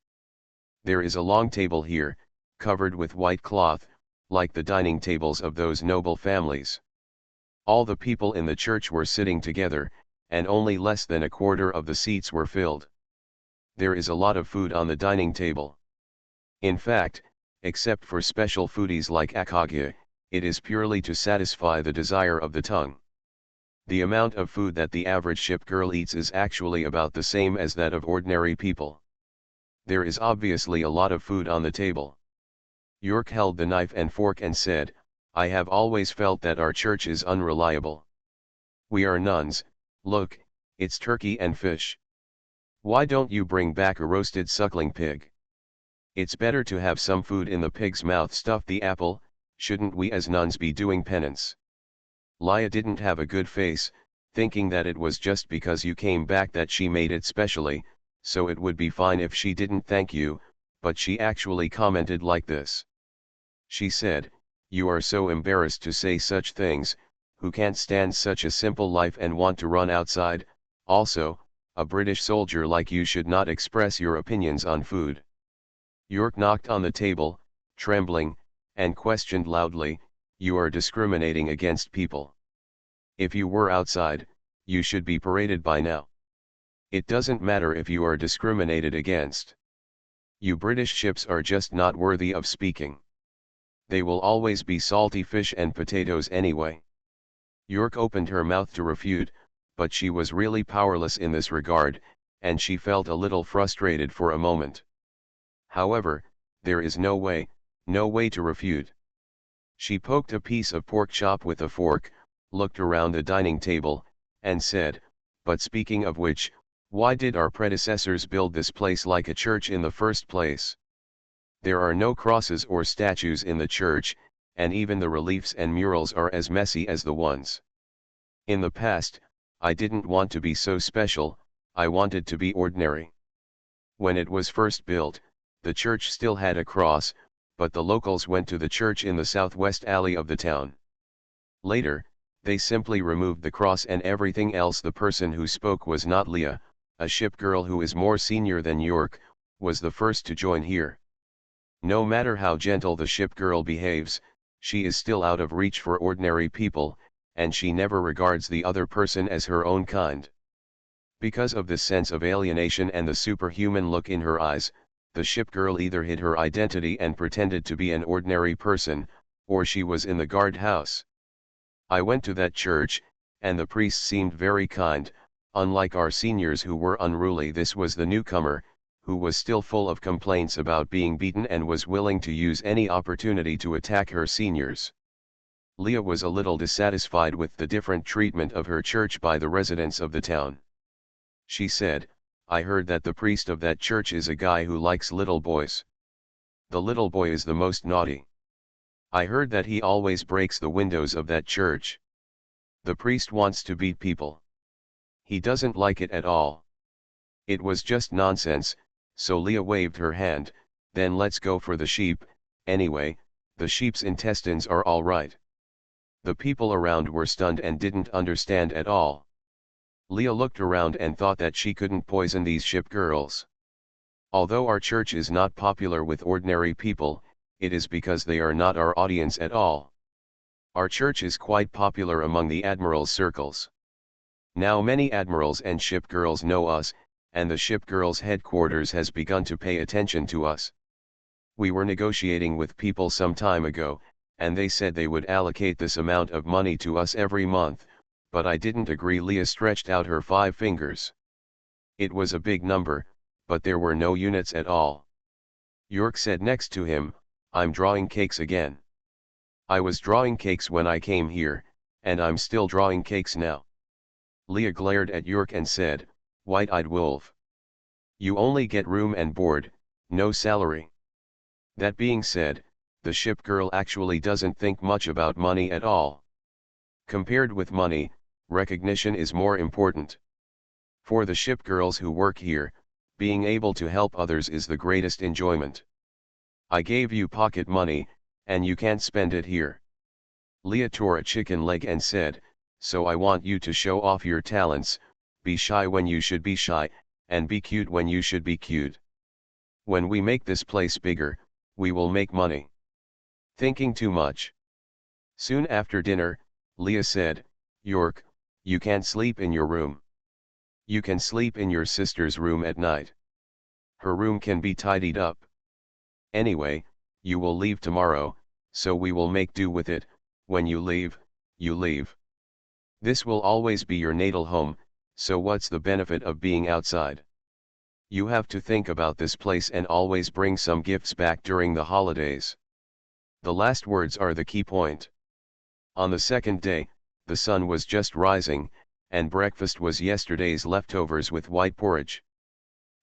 There is a long table here, covered with white cloth, like the dining tables of those noble families. All the people in the church were sitting together, and only less than a quarter of the seats were filled. There is a lot of food on the dining table. In fact, except for special foodies like akage, it is purely to satisfy the desire of the tongue. The amount of food that the average ship girl eats is actually about the same as that of ordinary people. There is obviously a lot of food on the table. York held the knife and fork and said, I have always felt that our church is unreliable. We are nuns. Look, it's turkey and fish. Why don't you bring back a roasted suckling pig? It's better to have some food in the pig's mouth. Stuff the apple, shouldn't we as nuns be doing penance? Leia didn't have a good face, thinking that it was just because you came back that she made it specially, so it would be fine if she didn't thank you, but she actually commented like this. She said, you are so embarrassed to say such things. Who can't stand such a simple life and want to run outside? Also, a British soldier like you should not express your opinions on food. York knocked on the table, trembling, and questioned loudly, you are discriminating against people. If you were outside, you should be paraded by now. It doesn't matter if you are discriminated against. You British ships are just not worthy of speaking. They will always be salty fish and potatoes anyway. York opened her mouth to refute, but she was really powerless in this regard, and she felt a little frustrated for a moment. However, there is no way to refute. She poked a piece of pork chop with a fork, looked around the dining table, and said, but speaking of which, why did our predecessors build this place like a church in the first place? There are no crosses or statues in the church, and even the reliefs and murals are as messy as the ones. In the past, I didn't want to be so special, I wanted to be ordinary. When it was first built, the church still had a cross, but the locals went to the church in the southwest alley of the town. Later, they simply removed the cross and everything else. The person who spoke was not Leah, a ship girl who is more senior than York, was the first to join here. No matter how gentle the ship girl behaves, she is still out of reach for ordinary people, and she never regards the other person as her own kind. Because of this sense of alienation and the superhuman look in her eyes, the ship girl either hid her identity and pretended to be an ordinary person, or she was in the guard house. I went to that church, and the priest seemed very kind, unlike our seniors who were unruly. This was the newcomer, who was still full of complaints about being beaten and was willing to use any opportunity to attack her seniors. Leah was a little dissatisfied with the different treatment of her church by the residents of the town. She said, I heard that the priest of that church is a guy who likes little boys. The little boy is the most naughty. I heard that he always breaks the windows of that church. The priest wants to beat people. He doesn't like it at all. It was just nonsense, so Leah waved her hand, then let's go for the sheep. Anyway, the sheep's intestines are all right. The people around were stunned and didn't understand at all. Leah looked around and thought that she couldn't poison these ship girls. Although our church is not popular with ordinary people, it is because they are not our audience at all. Our church is quite popular among the admirals' circles. Now many admirals and ship girls know us, and the ship girls' headquarters has begun to pay attention to us. We were negotiating with people some time ago, and they said they would allocate this amount of money to us every month, but I didn't agree. Leah stretched out her 5 fingers. It was a big number, but there were no units at all. York said next to him, I'm drawing cakes again. I was drawing cakes when I came here, and I'm still drawing cakes now. Leah glared at York and said, White-eyed wolf. You only get room and board, no salary. That being said, the ship girl actually doesn't think much about money at all. Compared with money, recognition is more important. For the ship girls who work here, being able to help others is the greatest enjoyment. I gave you pocket money, and you can't spend it here. Leah tore a chicken leg and said, so I want you to show off your talents, be shy when you should be shy, and be cute when you should be cute. When we make this place bigger, we will make money. Thinking too much. Soon after dinner, Leah said, York, you can't sleep in your room. You can sleep in your sister's room at night. Her room can be tidied up. Anyway, you will leave tomorrow, so we will make do with it. When you leave, you leave. This will always be your natal home, so what's the benefit of being outside? You have to think about this place and always bring some gifts back during the holidays. The last words are the key point. On the second day, the sun was just rising, and breakfast was yesterday's leftovers with white porridge.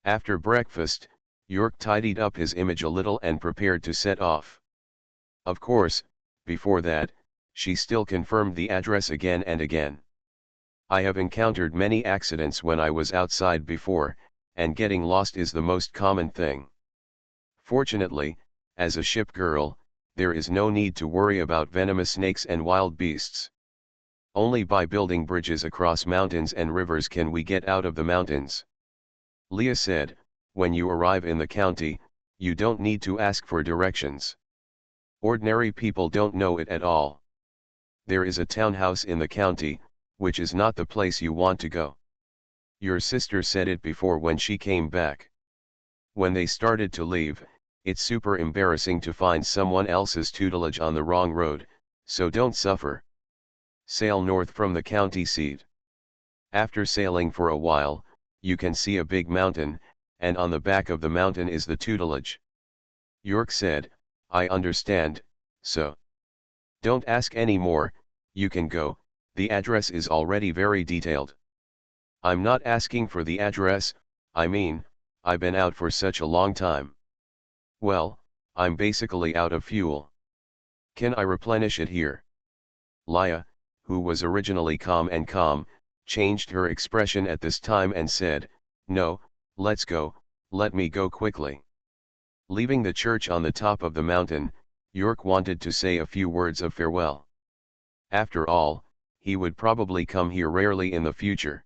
After breakfast, York tidied up his image a little and prepared to set off. Of course, before that, she still confirmed the address again and again. I have encountered many accidents when I was outside before, and getting lost is the most common thing. Fortunately, as a ship girl, there is no need to worry about venomous snakes and wild beasts. Only by building bridges across mountains and rivers can we get out of the mountains. Leah said, when you arrive in the county, you don't need to ask for directions. Ordinary people don't know it at all. There is a townhouse in the county, which is not the place you want to go. Your sister said it before when she came back. When they started to leave, it's super embarrassing to find someone else's tutelage on the wrong road, so don't suffer. Sail north from the county seat. After sailing for a while, you can see a big mountain, and on the back of the mountain is the tutelage. York said, I understand, so. Don't ask any more, you can go, the address is already very detailed. I'm not asking for the address, I mean, I've been out for such a long time. Well, I'm basically out of fuel. Can I replenish it here? Leah, who was originally calm, changed her expression at this time and said, no, let's go, let me go quickly. Leaving the church on the top of the mountain, York wanted to say a few words of farewell. After all, he would probably come here rarely in the future.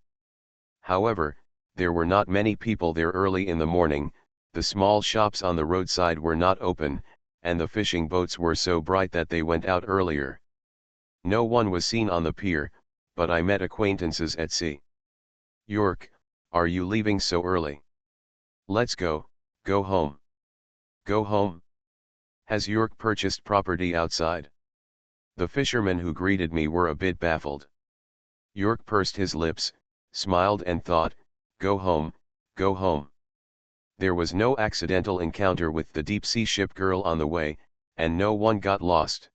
However, there were not many people there early in the morning, the small shops on the roadside were not open, and the fishing boats were so bright that they went out earlier. No one was seen on the pier, but I met acquaintances at sea. York, are you leaving so early? Let's go home. Go home? Has York purchased property outside? The fishermen who greeted me were a bit baffled. York pursed his lips, smiled and thought, go home, go home. There was no accidental encounter with the deep-sea ship girl on the way, and no one got lost.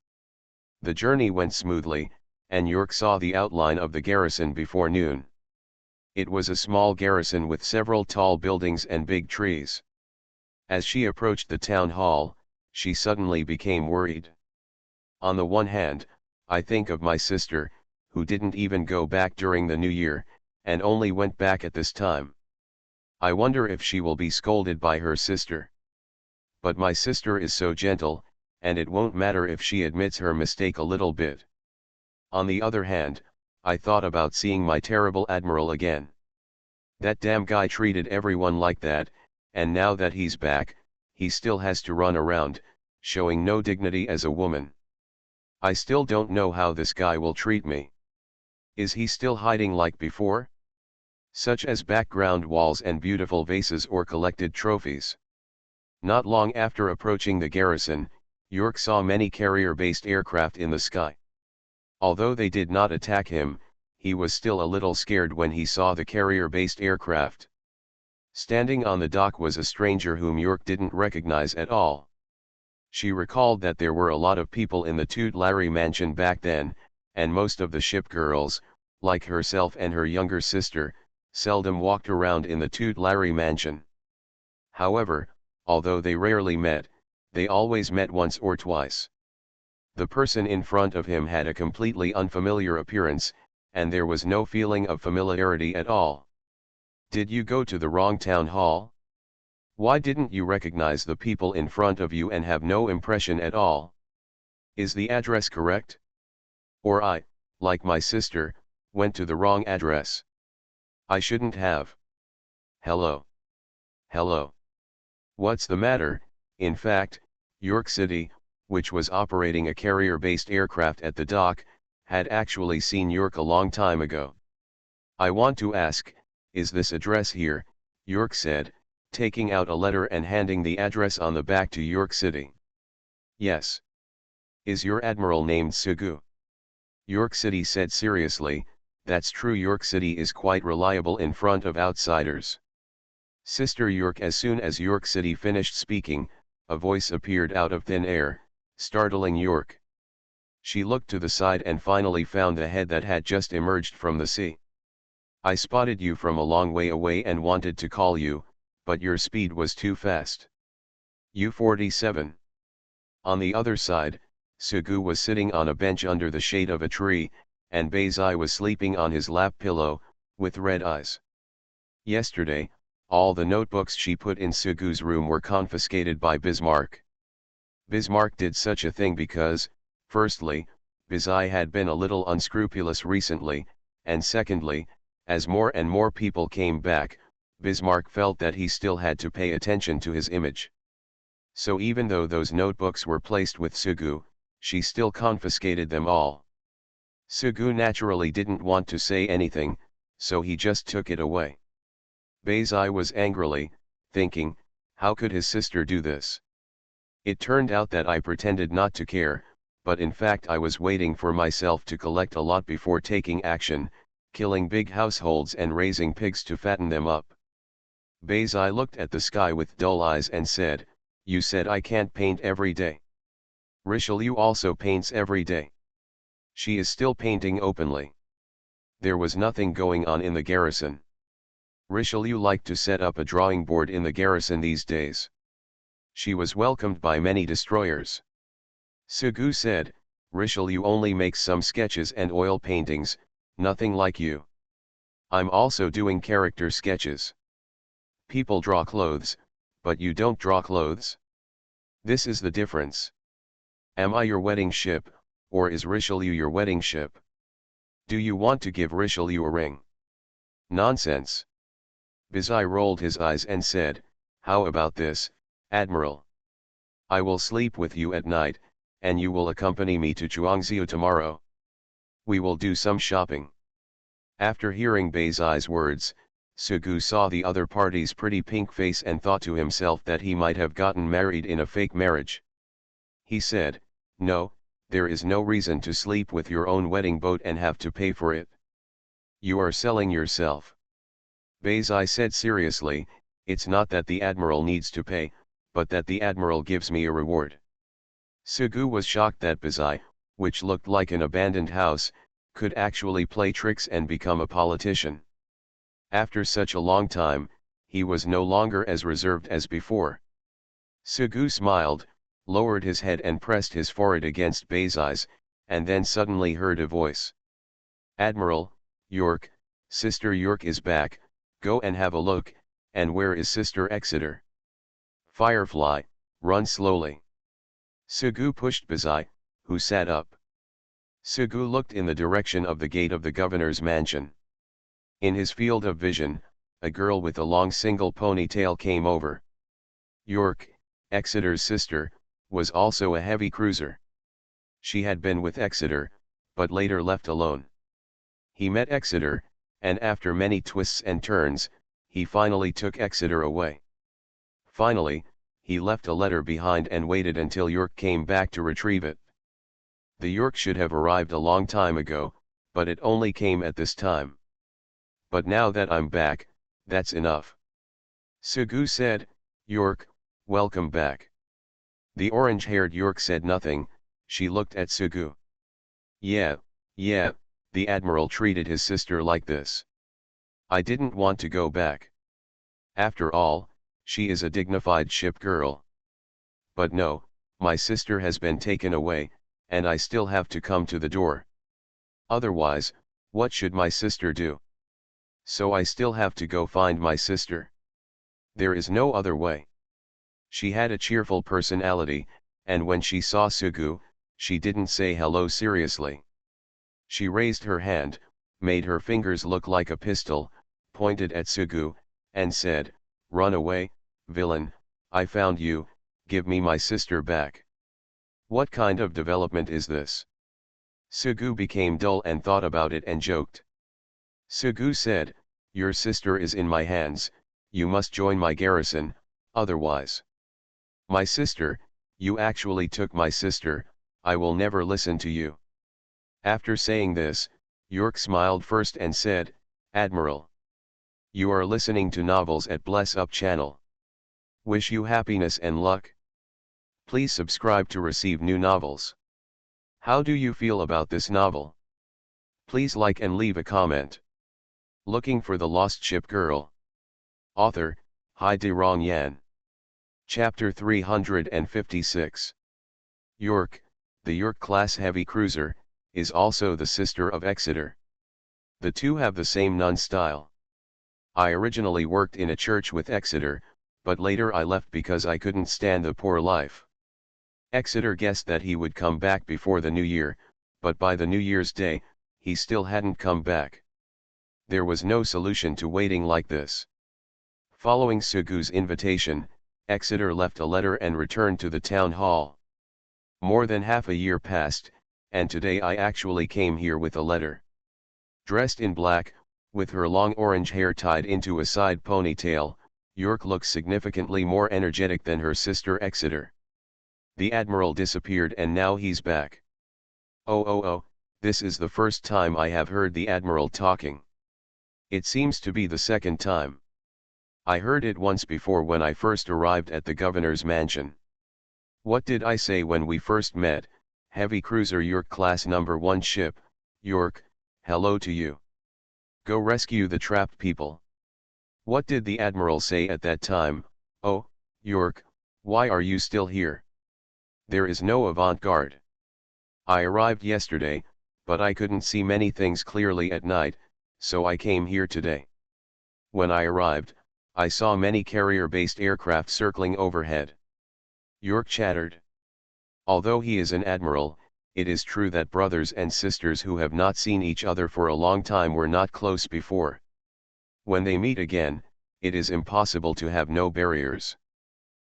The journey went smoothly, and York saw the outline of the garrison before noon. It was a small garrison with several tall buildings and big trees. As she approached the town hall, she suddenly became worried. On the one hand, I think of my sister, who didn't even go back during the new year, and only went back at this time. I wonder if she will be scolded by her sister. But my sister is so gentle, and it won't matter if she admits her mistake a little bit. On the other hand, I thought about seeing my terrible admiral again. That damn guy treated everyone like that, and now that he's back, he still has to run around, showing no dignity as a woman. I still don't know how this guy will treat me. Is he still hiding like before? Such as background walls and beautiful vases or collected trophies. Not long after approaching the garrison, York saw many carrier-based aircraft in the sky. Although they did not attack him, he was still a little scared when he saw the carrier-based aircraft. Standing on the dock was a stranger whom York didn't recognize at all. She recalled that there were a lot of people in the Larry mansion back then, and most of the ship girls, like herself and her younger sister, seldom walked around in the Larry mansion. However, although they rarely met, they always met once or twice. The person in front of him had a completely unfamiliar appearance, and there was no feeling of familiarity at all. Did you go to the wrong town hall? Why didn't you recognize the people in front of you and have no impression at all? Is the address correct? Or I, like my sister, went to the wrong address. I shouldn't have. Hello. Hello. What's the matter? In fact, York City, which was operating a carrier-based aircraft at the dock, had actually seen York a long time ago. I want to ask, is this address here? York said, taking out a letter and handing the address on the back to York City. Yes. Is your admiral named Sugu? York City said seriously, that's true. York City is quite reliable in front of outsiders. Sister York. As soon as York City finished speaking, a voice appeared out of thin air, startling York. She looked to the side and finally found the head that had just emerged from the sea. I spotted you from a long way away and wanted to call you, but your speed was too fast. U-47. On the other side, Sugu was sitting on a bench under the shade of a tree, and Beizai was sleeping on his lap pillow, with red eyes. Yesterday, all the notebooks she put in Sugu's room were confiscated by Bismarck. Bismarck did such a thing because, firstly, Beizai had been a little unscrupulous recently, and secondly, as more and more people came back, Bismarck felt that he still had to pay attention to his image. So even though those notebooks were placed with Sugu, she still confiscated them all. Sugu naturally didn't want to say anything, so he just took it away. Beizai was angrily thinking, how could his sister do this? It turned out that I pretended not to care, but in fact I was waiting for myself to collect a lot before taking action, killing big households and raising pigs to fatten them up. Beizai looked at the sky with dull eyes and said, you said I can't paint every day. Richelieu also paints every day. She is still painting openly. There was nothing going on in the garrison. Richelieu liked to set up a drawing board in the garrison these days. She was welcomed by many destroyers. Sugu said, Richelieu only makes some sketches and oil paintings, nothing like you. I'm also doing character sketches. People draw clothes, but you don't draw clothes. This is the difference. Am I your wedding ship, or is Richelieu your wedding ship? Do you want to give Richelieu a ring? Nonsense. Beizai rolled his eyes and said, how about this, Admiral? I will sleep with you at night, and you will accompany me to Chuangziu tomorrow. We will do some shopping. After hearing Beizai's words, Sugu saw the other party's pretty pink face and thought to himself that he might have gotten married in a fake marriage. He said, no, there is no reason to sleep with your own wedding boat and have to pay for it. You are selling yourself. Beizai said seriously, it's not that the admiral needs to pay, but that the admiral gives me a reward. Sugu was shocked that Beizai, which looked like an abandoned house, could actually play tricks and become a politician. After such a long time, he was no longer as reserved as before. Sugu smiled, lowered his head and pressed his forehead against Bay's eyes, and then suddenly heard a voice. "Admiral, York, Sister York is back, go and have a look, and where is Sister Exeter? Firefly, run slowly." Sugu pushed Bazai, who sat up. Sugu looked in the direction of the gate of the governor's mansion. In his field of vision, a girl with a long single ponytail came over. York, Exeter's sister, was also a heavy cruiser. She had been with Exeter, but later left alone. He met Exeter, and after many twists and turns, he finally took Exeter away. Finally, he left a letter behind and waited until York came back to retrieve it. The York should have arrived a long time ago, but it only came at this time. "But now that I'm back, that's enough," Sugu said. "York, welcome back." The orange-haired York said nothing. She looked at Sugu. Yeah, the Admiral treated his sister like this. I didn't want to go back. After all, she is a dignified ship girl. But no, my sister has been taken away, and I still have to come to the door. Otherwise, what should my sister do? So I still have to go find my sister. There is no other way. She had a cheerful personality, and when she saw Sugu, she didn't say hello seriously. She raised her hand, made her fingers look like a pistol, pointed at Sugu, and said, "Run away, villain, I found you, give me my sister back." What kind of development is this? Sugu became dull and thought about it and joked. Sugu said, "Your sister is in my hands, you must join my garrison, otherwise." "My sister, you actually took my sister, I will never listen to you." After saying this, York smiled first and said, "Admiral, you are listening to novels at Bless Up channel. Wish you happiness and luck. Please subscribe to receive new novels. How do you feel about this novel? Please like and leave a comment." Looking for the Lost Ship Girl. Author, Hai De Rong Yan. Chapter 356. York, the York-class heavy cruiser, is also the sister of Exeter. The two have the same nun style. I originally worked in a church with Exeter, but later I left because I couldn't stand the poor life. Exeter guessed that he would come back before the new year, but by the New Year's Day, he still hadn't come back. There was no solution to waiting like this. Following Sugu's invitation, Exeter left a letter and returned to the town hall. More than half a year passed, and today I actually came here with a letter. Dressed in black, with her long orange hair tied into a side ponytail, York looks significantly more energetic than her sister Exeter. The Admiral disappeared and now he's back. Oh, this is the first time I have heard the Admiral talking. It seems to be the second time. I heard it once before when I first arrived at the governor's mansion. What did I say when we first met? Heavy cruiser York class number 1 ship, York, hello to you. Go rescue the trapped people. What did the Admiral say at that time? Oh, York, why are you still here? There is no avant-garde. I arrived yesterday, but I couldn't see many things clearly at night, so I came here today. When I arrived, I saw many carrier-based aircraft circling overhead. York chattered. Although he is an admiral, it is true that brothers and sisters who have not seen each other for a long time were not close before. When they meet again, it is impossible to have no barriers.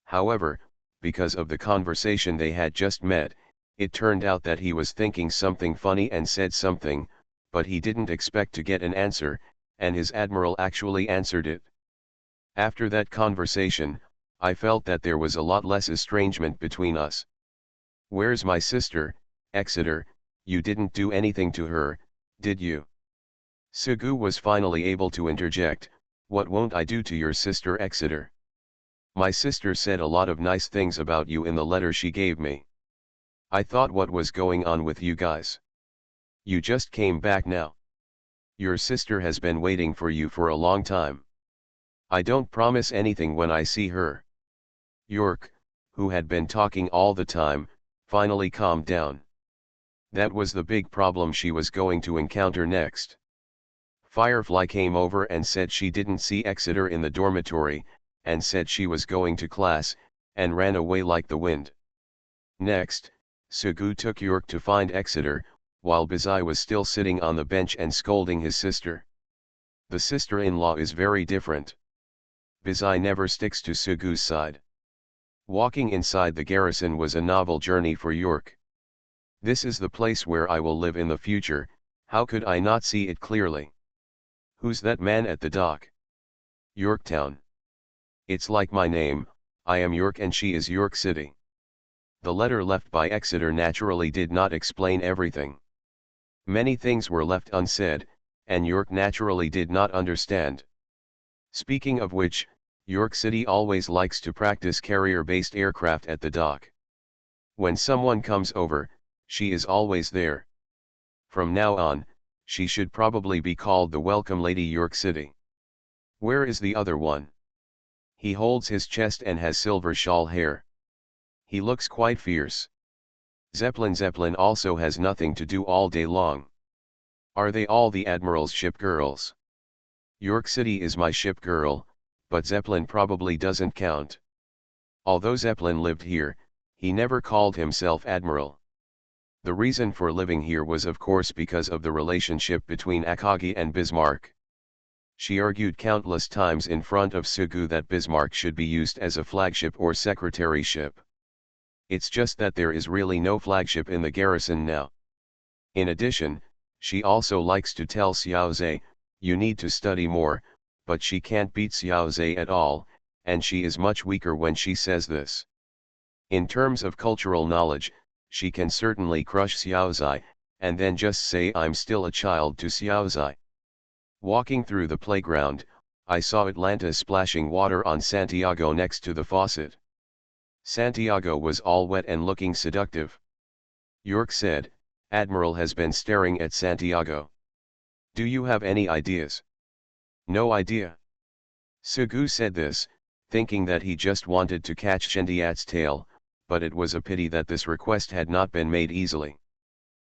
However, because of the conversation they had just met, it turned out that he was thinking something funny and said something, but he didn't expect to get an answer, and his admiral actually answered it. After that conversation, I felt that there was a lot less estrangement between us. Where's my sister, Exeter? You didn't do anything to her, did you? Sugu was finally able to interject. What won't I do to your sister Exeter? My sister said a lot of nice things about you in the letter she gave me. I thought, what was going on with you guys? You just came back now. Your sister has been waiting for you for a long time. I don't promise anything when I see her. York, who had been talking all the time, finally calmed down. That was the big problem she was going to encounter next. Firefly came over and said she didn't see Exeter in the dormitory, and said she was going to class, and ran away like the wind. Next, Sugu took York to find Exeter, while Bizai was still sitting on the bench and scolding his sister. The sister-in-law is very different. Bizai never sticks to Sugu's side. Walking inside the garrison was a novel journey for York. This is the place where I will live in the future, how could I not see it clearly? Who's that man at the dock? Yorktown. It's like my name, I am York and she is York City. The letter left by Exeter naturally did not explain everything. Many things were left unsaid, and York naturally did not understand. Speaking of which, York City always likes to practice carrier-based aircraft at the dock. When someone comes over, she is always there. From now on, she should probably be called the Welcome Lady York City. Where is the other one? He holds his chest and has silver shawl hair. He looks quite fierce. Zeppelin also has nothing to do all day long. Are they all the Admiral's ship girls? York City is my ship girl, but Zeppelin probably doesn't count. Although Zeppelin lived here, he never called himself Admiral. The reason for living here was of course because of the relationship between Akagi and Bismarck. She argued countless times in front of Sugu that Bismarck should be used as a flagship or secretary ship. It's just that there is really no flagship in the garrison now. In addition, she also likes to tell Xiaoze, you need to study more, but she can't beat Xiaoze at all, and she is much weaker when she says this. In terms of cultural knowledge, she can certainly crush Xiaoze, and then just say I'm still a child to Xiaoze. Walking through the playground, I saw Atlanta splashing water on Santiago next to the faucet. Santiago was all wet and looking seductive. York said, Admiral has been staring at Santiago. Do you have any ideas? No idea. Sugu said this, thinking that he just wanted to catch Shendiat's tail, but it was a pity that this request had not been made easily.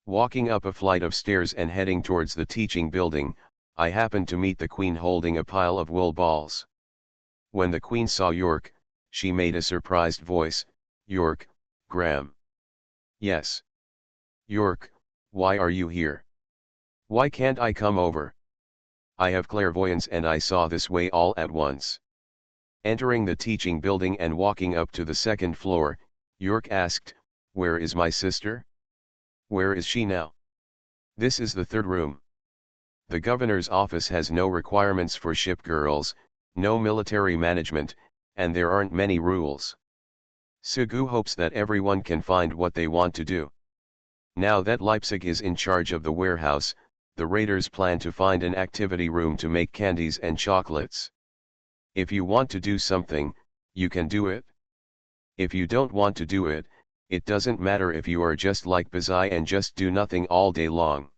Walking up a flight of stairs and heading towards the teaching building, I happened to meet the Queen holding a pile of wool balls. When the Queen saw York, she made a surprised voice, York, Graham. Yes. York, why are you here? Why can't I come over? I have clairvoyance and I saw this way all at once. Entering the teaching building and walking up to the second floor, York asked, where is my sister? Where is she now? This is the third room. The governor's office has no requirements for ship girls, no military management, and there aren't many rules. Sugu hopes that everyone can find what they want to do. Now that Leipzig is in charge of the warehouse, the raiders plan to find an activity room to make candies and chocolates. If you want to do something, you can do it. If you don't want to do it, it doesn't matter if you are just like Bizai and just do nothing all day long.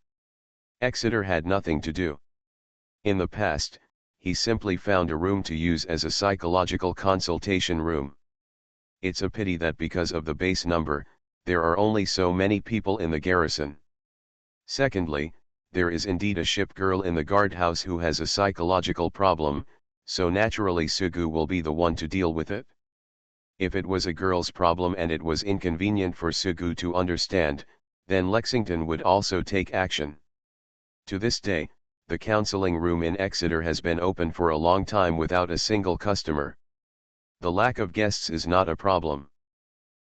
Exeter had nothing to do. In the past, he simply found a room to use as a psychological consultation room. It's a pity that because of the base number, there are only so many people in the garrison. Secondly, there is indeed a ship girl in the guardhouse who has a psychological problem, so naturally Sugu will be the one to deal with it. If it was a girl's problem and it was inconvenient for Sugu to understand, then Lexington would also take action. To this day, the counseling room in Exeter has been open for a long time without a single customer. The lack of guests is not a problem.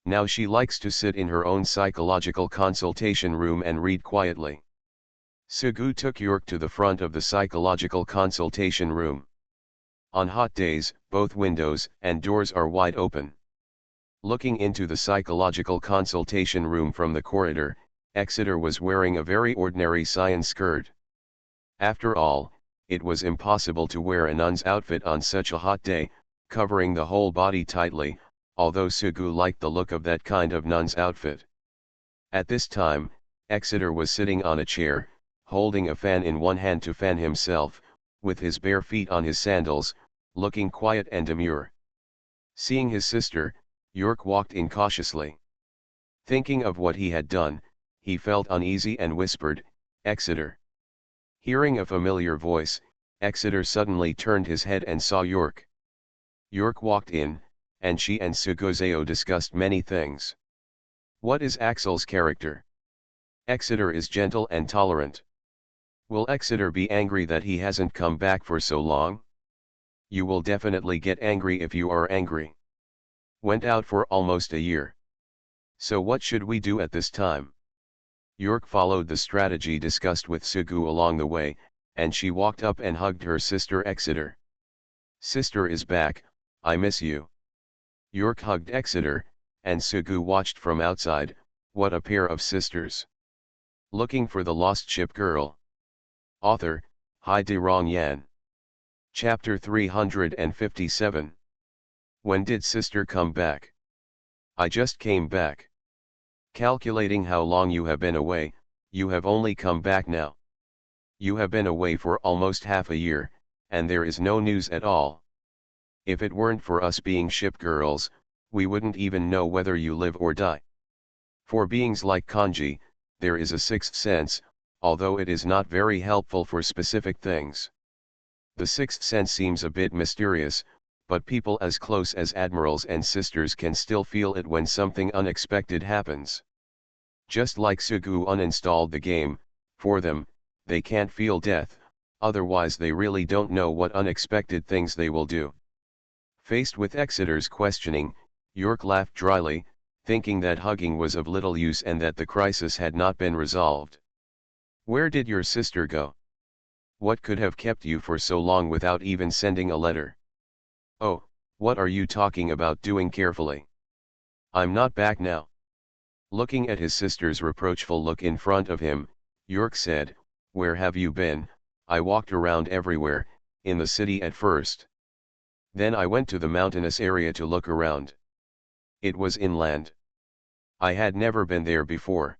Now she likes to sit in her own psychological consultation room and read quietly. Sugu took York to the front of the psychological consultation room. On hot days, both windows and doors are wide open. Looking into the psychological consultation room from the corridor, Exeter was wearing a very ordinary cyan skirt. After all, it was impossible to wear a nun's outfit on such a hot day, covering the whole body tightly, although Sugu liked the look of that kind of nun's outfit. At this time, Exeter was sitting on a chair, holding a fan in one hand to fan himself, with his bare feet on his sandals, looking quiet and demure. Seeing his sister, York walked in cautiously. Thinking of what he had done, he felt uneasy and whispered, "Exeter." Hearing a familiar voice, Exeter suddenly turned his head and saw York. York walked in, and she and Sugozeo discussed many things. What is Axel's character? Exeter is gentle and tolerant. Will Exeter be angry that he hasn't come back for so long? You will definitely get angry if you are angry. Went out for almost a year. So what should we do at this time? York followed the strategy discussed with Sugu along the way, and she walked up and hugged her sister Exeter. Sister is back, I miss you. York hugged Exeter, and Sugu watched from outside. What a pair of sisters. Looking for the Lost Ship Girl. Author, Hai De Rong Yan. Chapter 357. When did sister come back? I just came back. Calculating how long you have been away, you have only come back now. You have been away for almost half a year, and there is no news at all. If it weren't for us being ship girls, we wouldn't even know whether you live or die. For beings like Kanji, there is a sixth sense, although it is not very helpful for specific things. The sixth sense seems a bit mysterious, but people as close as admirals and sisters can still feel it when something unexpected happens. Just like Sugu uninstalled the game, for them, they can't feel death, otherwise they really don't know what unexpected things they will do. Faced with Exeter's questioning, York laughed dryly, thinking that hugging was of little use and that the crisis had not been resolved. Where did your sister go? What could have kept you for so long without even sending a letter? Oh, what are you talking about doing carefully? I'm not back now. Looking at his sister's reproachful look in front of him, York said, Where have you been? I walked around everywhere, in the city at first. Then I went to the mountainous area to look around. It was inland. I had never been there before.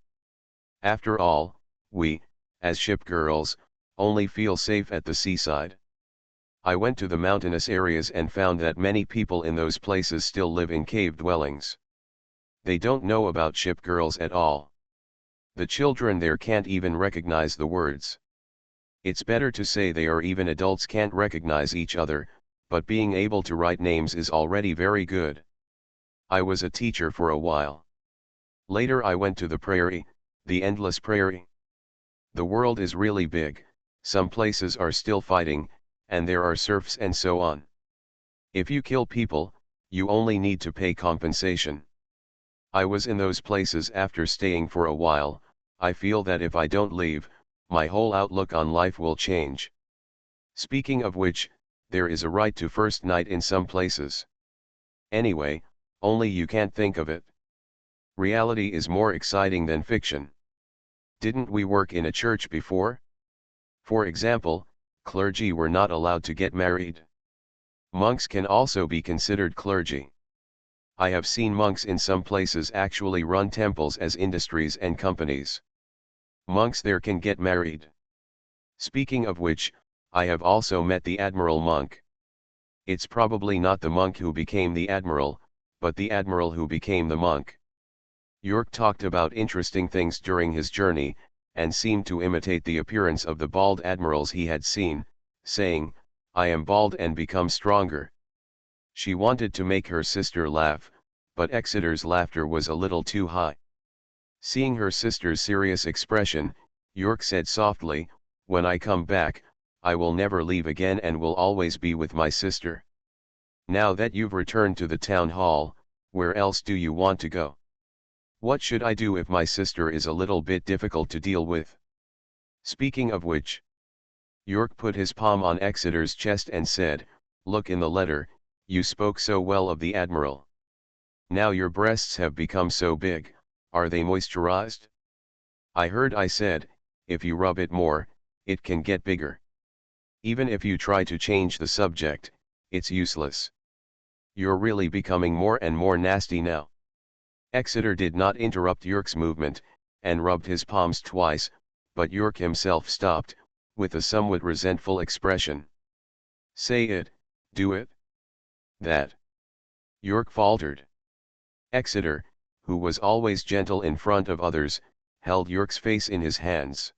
After all, we, as ship girls, only feel safe at the seaside. I went to the mountainous areas and found that many people in those places still live in cave dwellings. They don't know about ship girls at all. The children there can't even recognize the words. It's better to say they or even adults can't recognize each other, but being able to write names is already very good. I was a teacher for a while. Later I went to the prairie, the endless prairie. The world is really big, some places are still fighting, and there are serfs and so on. If you kill people, you only need to pay compensation. I was in those places after staying for a while. I feel that if I don't leave, my whole outlook on life will change. Speaking of which, there is a right to first night in some places. Anyway, only you can't think of it. Reality is more exciting than fiction. Didn't we work in a church before? For example, clergy were not allowed to get married. Monks can also be considered clergy. I have seen monks in some places actually run temples as industries and companies. Monks there can get married. Speaking of which, I have also met the admiral monk. It's probably not the monk who became the admiral, but the admiral who became the monk. York talked about interesting things during his journey, and seemed to imitate the appearance of the bald admirals he had seen, saying, I am bald and become stronger. She wanted to make her sister laugh, but Exeter's laughter was a little too high. Seeing her sister's serious expression, York said softly, When I come back, I will never leave again and will always be with my sister. Now that you've returned to the town hall, where else do you want to go? What should I do if my sister is a little bit difficult to deal with? Speaking of which, York put his palm on Exeter's chest and said, Look in the letter, you spoke so well of the admiral. Now your breasts have become so big, are they moisturized? I heard I said, if you rub it more, it can get bigger. Even if you try to change the subject, it's useless. You're really becoming more and more nasty now. Exeter did not interrupt York's movement, and rubbed his palms twice, but York himself stopped, with a somewhat resentful expression. Say it, do it. That. York faltered. Exeter, who was always gentle in front of others, held York's face in his hands.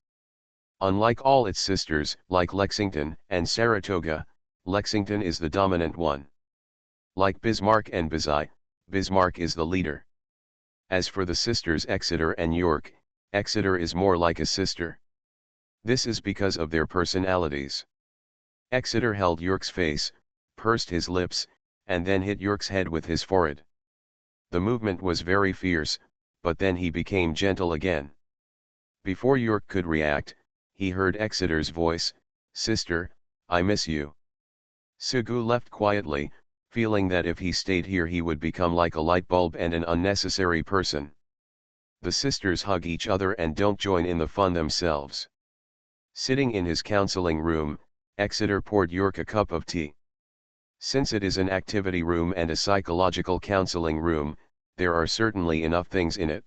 Unlike all its sisters, like Lexington and Saratoga, Lexington is the dominant one. Like Bismarck and Bazai, Bismarck is the leader. As for the sisters Exeter and York, Exeter is more like a sister. This is because of their personalities. Exeter held York's face, pursed his lips, and then hit York's head with his forehead. The movement was very fierce, but then he became gentle again. Before York could react, he heard Exeter's voice, "Sister, I miss you." Sugu left quietly, feeling that if he stayed here he would become like a light bulb and an unnecessary person. The sisters hug each other and don't join in the fun themselves. Sitting in his counseling room, Exeter poured York a cup of tea. Since it is an activity room and a psychological counseling room, there are certainly enough things in it.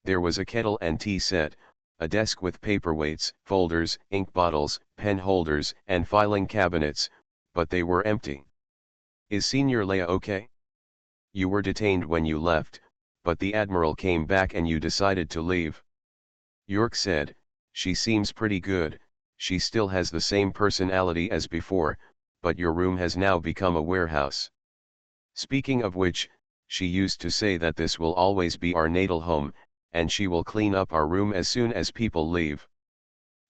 There was a kettle and tea set, a desk with paperweights, folders, ink bottles, pen holders, and filing cabinets, but they were empty. "Is Senior Leia okay? You were detained when you left, but the Admiral came back and you decided to leave." York said, "She seems pretty good, she still has the same personality as before, but your room has now become a warehouse. Speaking of which, she used to say that this will always be our natal home, and she will clean up our room as soon as people leave.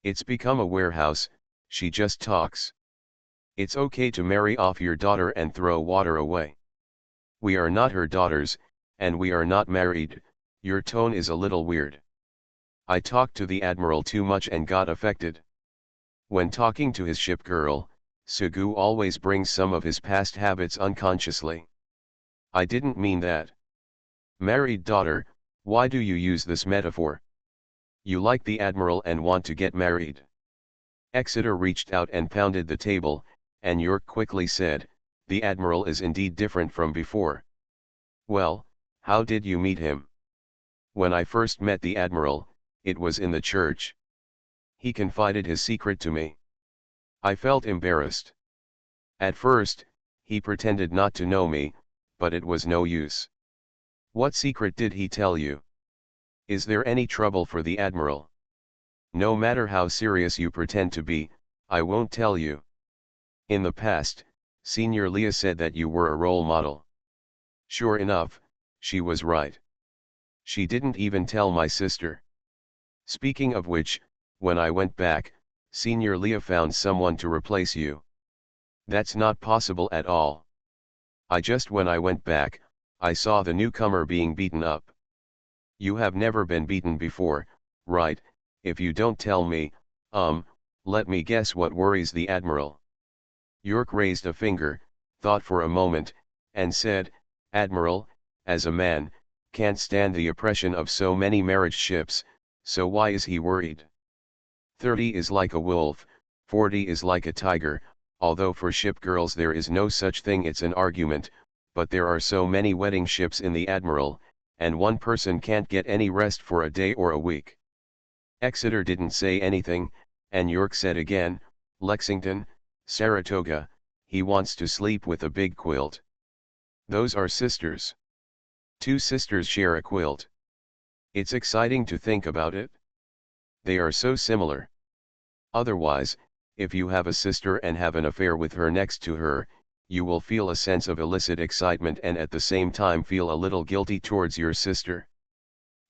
It's become a warehouse, she just talks. It's okay to marry off your daughter and throw water away. We are not her daughters, and we are not married." Your tone is a little weird. I talked to the Admiral too much and got affected. When talking to his ship girl, Sugu always brings some of his past habits unconsciously. I didn't mean that. Married daughter, why do you use this metaphor? You like the Admiral and want to get married. Exeter reached out and pounded the table, and York quickly said, "The Admiral is indeed different from before." "Well, how did you meet him?" "When I first met the Admiral, it was in the church. He confided his secret to me. I felt embarrassed. At first, he pretended not to know me, but it was no use." "What secret did he tell you? Is there any trouble for the Admiral?" "No matter how serious you pretend to be, I won't tell you. In the past, Senior Leia said that you were a role model. Sure enough, she was right. She didn't even tell my sister. Speaking of which, when I went back, Senior Leia found someone to replace you." "That's not possible at all. When I went back, I saw the newcomer being beaten up." "You have never been beaten before, right? If you don't tell me, let me guess what worries the Admiral." York raised a finger, thought for a moment, and said, "Admiral, as a man, can't stand the oppression of so many marriage ships, so why is he worried? 30 is like a wolf, 40 is like a tiger, although for ship girls there is no such thing, it's an argument, but there are so many wedding ships in the Admiral, and one person can't get any rest for a day or a week." Exeter didn't say anything, and York said again, "Lexington, Saratoga, he wants to sleep with a big quilt." "Those are sisters. 2 sisters share a quilt. It's exciting to think about it. They are so similar. Otherwise, if you have a sister and have an affair with her next to her, you will feel a sense of illicit excitement and at the same time feel a little guilty towards your sister."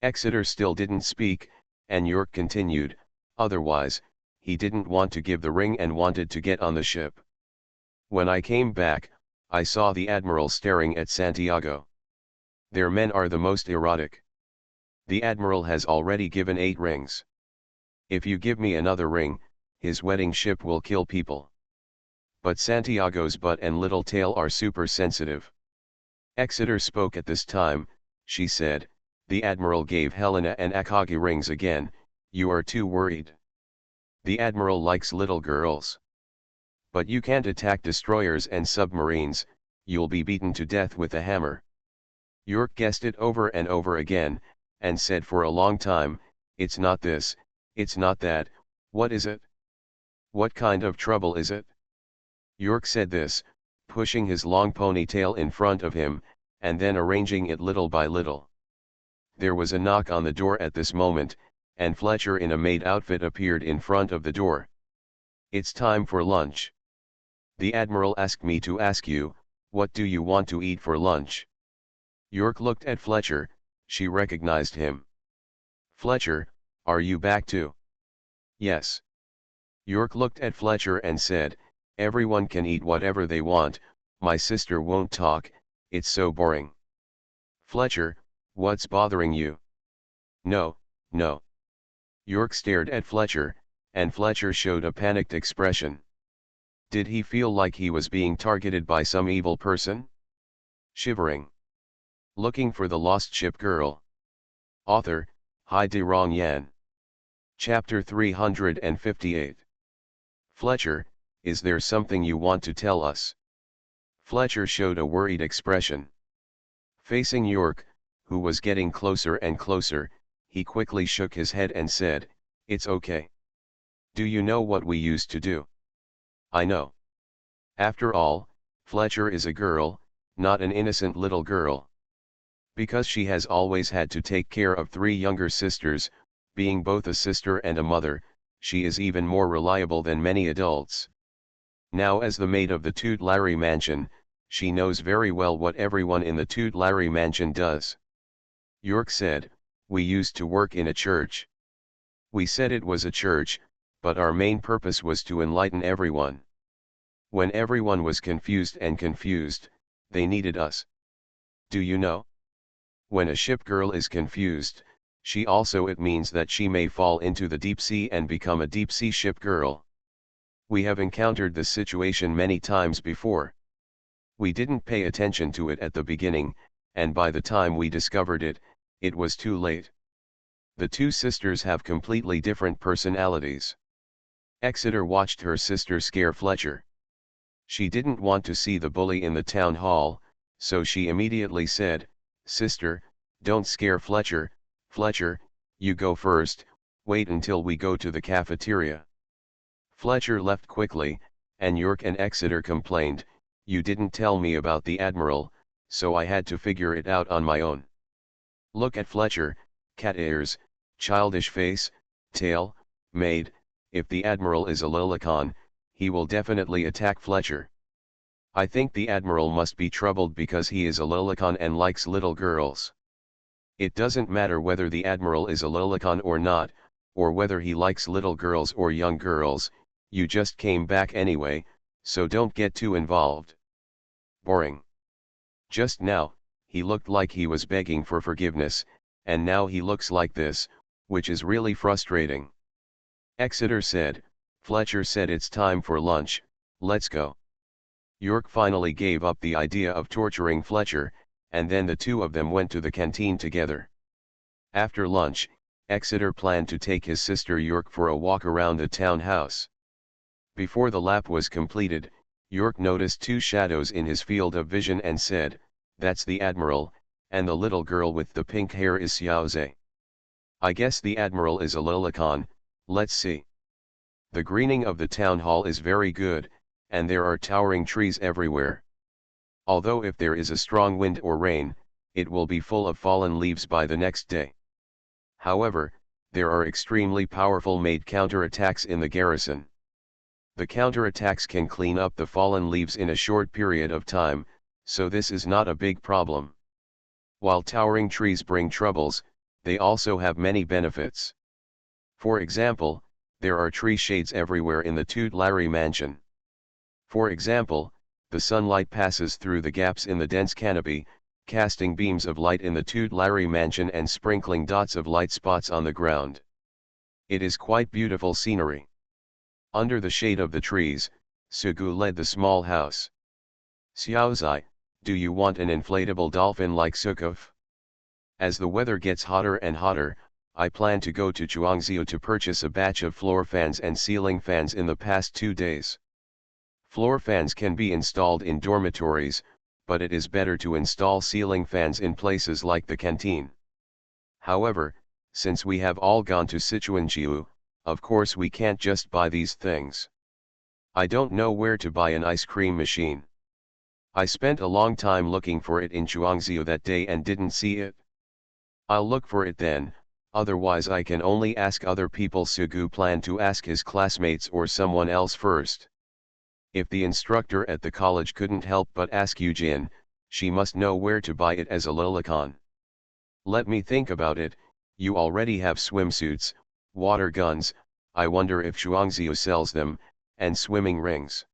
Exeter still didn't speak, and York continued, "Otherwise, he didn't want to give the ring and wanted to get on the ship. When I came back, I saw the Admiral staring at Santiago. Their men are the most erotic. The Admiral has already given 8 rings. If you give me another ring, his wedding ship will kill people. But Santiago's butt and little tail are super sensitive." Exeter spoke at this time. She said, "The Admiral gave Helena and Akagi rings again, you are too worried. The Admiral likes little girls. But you can't attack destroyers and submarines, you'll be beaten to death with a hammer." York guessed it over and over again, and said for a long time, "It's not this, it's not that, what is it? What kind of trouble is it?" York said this, pushing his long ponytail in front of him, and then arranging it little by little. There was a knock on the door at this moment, and Fletcher in a maid outfit appeared in front of the door. "It's time for lunch. The Admiral asked me to ask you, what do you want to eat for lunch?" York looked at Fletcher. She recognized him. "Fletcher, are you back too?" "Yes." York looked at Fletcher and said, "Everyone can eat whatever they want, my sister won't talk, it's so boring." "Fletcher, what's bothering you?" "No, no." York stared at Fletcher, and Fletcher showed a panicked expression. Did he feel like he was being targeted by some evil person? Shivering. Looking for the Lost Ship Girl. Author, Hai De Rong Yan. Chapter 358. "Fletcher, is there something you want to tell us?" Fletcher showed a worried expression. Facing York, who was getting closer and closer, he quickly shook his head and said, "It's okay. Do you know what we used to do?" "I know. After all, Fletcher is a girl, not an innocent little girl. Because she has always had to take care of 3 younger sisters, being both a sister and a mother, she is even more reliable than many adults. Now as the maid of the Toot Larry mansion, she knows very well what everyone in the Toot Larry mansion does." York said, "We used to work in a church. We said it was a church, but our main purpose was to enlighten everyone. When everyone was confused, they needed us. Do you know? When a ship girl is confused, it means that she may fall into the deep sea and become a deep sea ship girl. We have encountered this situation many times before. We didn't pay attention to it at the beginning, and by the time we discovered it, it was too late. The 2 sisters have completely different personalities." Exeter watched her sister scare Fletcher. She didn't want to see the bully in the town hall, so she immediately said, "Sister, don't scare Fletcher. Fletcher, you go first, wait until we go to the cafeteria." Fletcher left quickly, and York and Exeter complained, "You didn't tell me about the Admiral, so I had to figure it out on my own." Look at Fletcher, cat ears, childish face, tail, maid. If the Admiral is a lolicon, he will definitely attack Fletcher. I think the Admiral must be troubled because he is a lolicon and likes little girls. It doesn't matter whether the Admiral is a lolicon or not, or whether he likes little girls or young girls, you just came back anyway, so don't get too involved. Boring. Just now, he looked like he was begging for forgiveness, and now he looks like this, which is really frustrating." Exeter said, "Fletcher said it's time for lunch, let's go." York finally gave up the idea of torturing Fletcher, and then the 2 of them went to the canteen together. After lunch, Exeter planned to take his sister York for a walk around the townhouse. Before the lap was completed, York noticed 2 shadows in his field of vision and said, "That's the Admiral, and the little girl with the pink hair is Xiaoze. I guess the Admiral is a lolicon, let's see." The greening of the town hall is very good, and there are towering trees everywhere. Although if there is a strong wind or rain, it will be full of fallen leaves by the next day. However, there are extremely powerful maid counterattacks in the garrison. The counterattacks can clean up the fallen leaves in a short period of time, so this is not a big problem. While towering trees bring troubles, they also have many benefits. For example, there are tree shades everywhere in the Toot Larry mansion. For example, the sunlight passes through the gaps in the dense canopy, casting beams of light in the Toot Larry mansion and sprinkling dots of light spots on the ground. It is quite beautiful scenery. Under the shade of the trees, Sugu led the small house. "Xiaozai, do you want an inflatable dolphin like Sukuf? As the weather gets hotter and hotter, I plan to go to Chuangzhou to purchase a batch of floor fans and ceiling fans in the past 2 days. Floor fans can be installed in dormitories, but it is better to install ceiling fans in places like the canteen. However, since we have all gone to Sichuanjiu, of course we can't just buy these things. I don't know where to buy an ice cream machine. I spent a long time looking for it in Chuangzhou that day and didn't see it. I'll look for it then, otherwise I can only ask other people. Sugu planned to ask his classmates or someone else first. If the instructor at the college couldn't help but ask Eugene, she must know where to buy it as a lolicon. Let me think about it. You already have swimsuits, water guns, I wonder if Chuangzhou sells them, and swimming rings.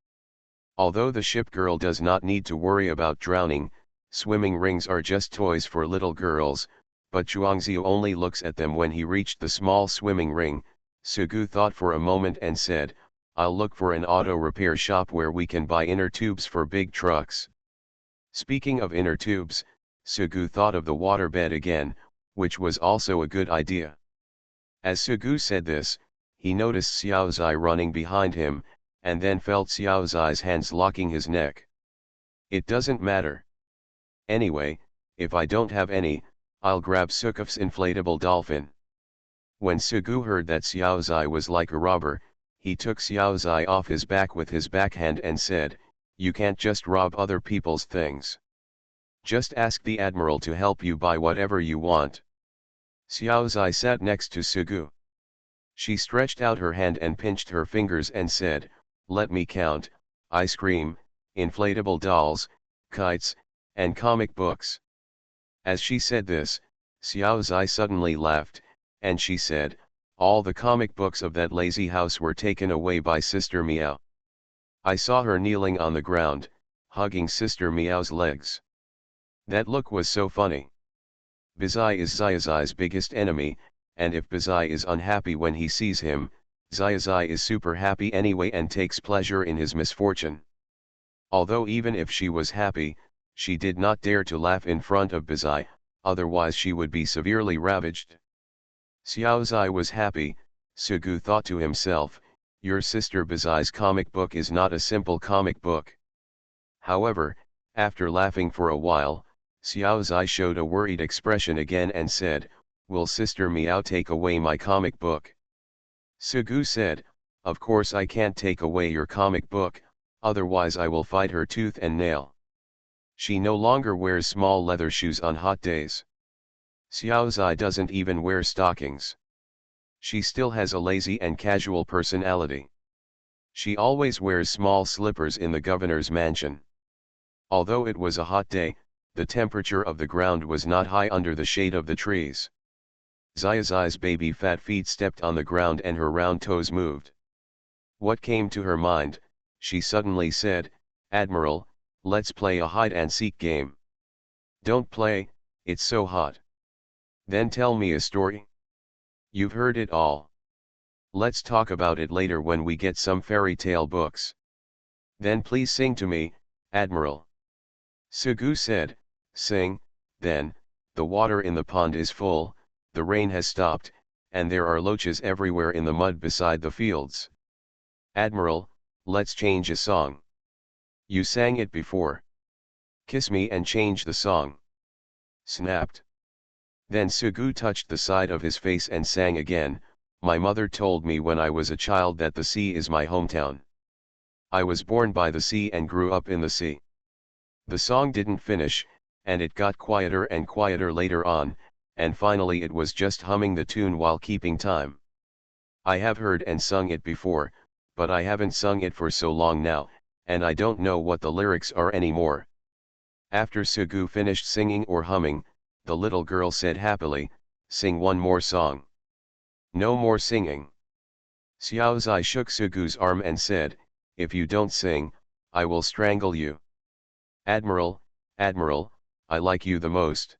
Although the ship girl does not need to worry about drowning, swimming rings are just toys for little girls, but Chuangzhou only looks at them when he reached the small swimming ring. Sugu thought for a moment and said, I'll look for an auto repair shop where we can buy inner tubes for big trucks. Speaking of inner tubes, Sugu thought of the waterbed again, which was also a good idea. As Sugu said this, he noticed Xiaozai running behind him, and then felt Xiaozai's hands locking his neck. It doesn't matter. Anyway, if I don't have any, I'll grab Sukuf's inflatable dolphin. When Sugu heard that Xiaozai was like a robber, he took Xiaozai off his back with his backhand and said, you can't just rob other people's things. Just ask the admiral to help you buy whatever you want. Xiaozai sat next to Sugu. She stretched out her hand and pinched her fingers and said, let me count: ice cream, inflatable dolls, kites, and comic books. As she said this, Xiaozai suddenly laughed, and she said, all the comic books of that lazy house were taken away by Sister Meow. I saw her kneeling on the ground, hugging Sister Meow's legs. That look was so funny. Bizai is Xiaozai's biggest enemy, and if Bizai is unhappy when he sees him, Xiaozai is super happy anyway and takes pleasure in his misfortune. Although even if she was happy, she did not dare to laugh in front of Bizai, otherwise she would be severely ravaged. Xiaozai was happy. Sugu thought to himself, your sister Bizai's comic book is not a simple comic book. However, after laughing for a while, Xiaozai showed a worried expression again and said, will Sister Meow take away my comic book? Sugu said, of course I can't take away your comic book, otherwise I will fight her tooth and nail. She no longer wears small leather shoes on hot days. Xiaozai doesn't even wear stockings. She still has a lazy and casual personality. She always wears small slippers in the governor's mansion. Although it was a hot day, the temperature of the ground was not high under the shade of the trees. Xiaozai's baby fat feet stepped on the ground and her round toes moved. What came to her mind, she suddenly said, Admiral, let's play a hide-and-seek game. Don't play, it's so hot. Then tell me a story. You've heard it all. Let's talk about it later when we get some fairy tale books. Then please sing to me, Admiral. Sugu said, sing, then, the water in the pond is full, the rain has stopped, and there are loaches everywhere in the mud beside the fields. Admiral, let's change a song. You sang it before. Kiss me and change the song. Snapped. Then Sugu touched the side of his face and sang again, my mother told me when I was a child that the sea is my hometown. I was born by the sea and grew up in the sea. The song didn't finish, and it got quieter and quieter later on, and finally it was just humming the tune while keeping time. I have heard and sung it before, but I haven't sung it for so long now, and I don't know what the lyrics are anymore. After Sugu finished singing or humming, the little girl said happily, sing one more song. No more singing. Xiaozai shook Sugu's arm and said, if you don't sing, I will strangle you. Admiral, Admiral, I like you the most.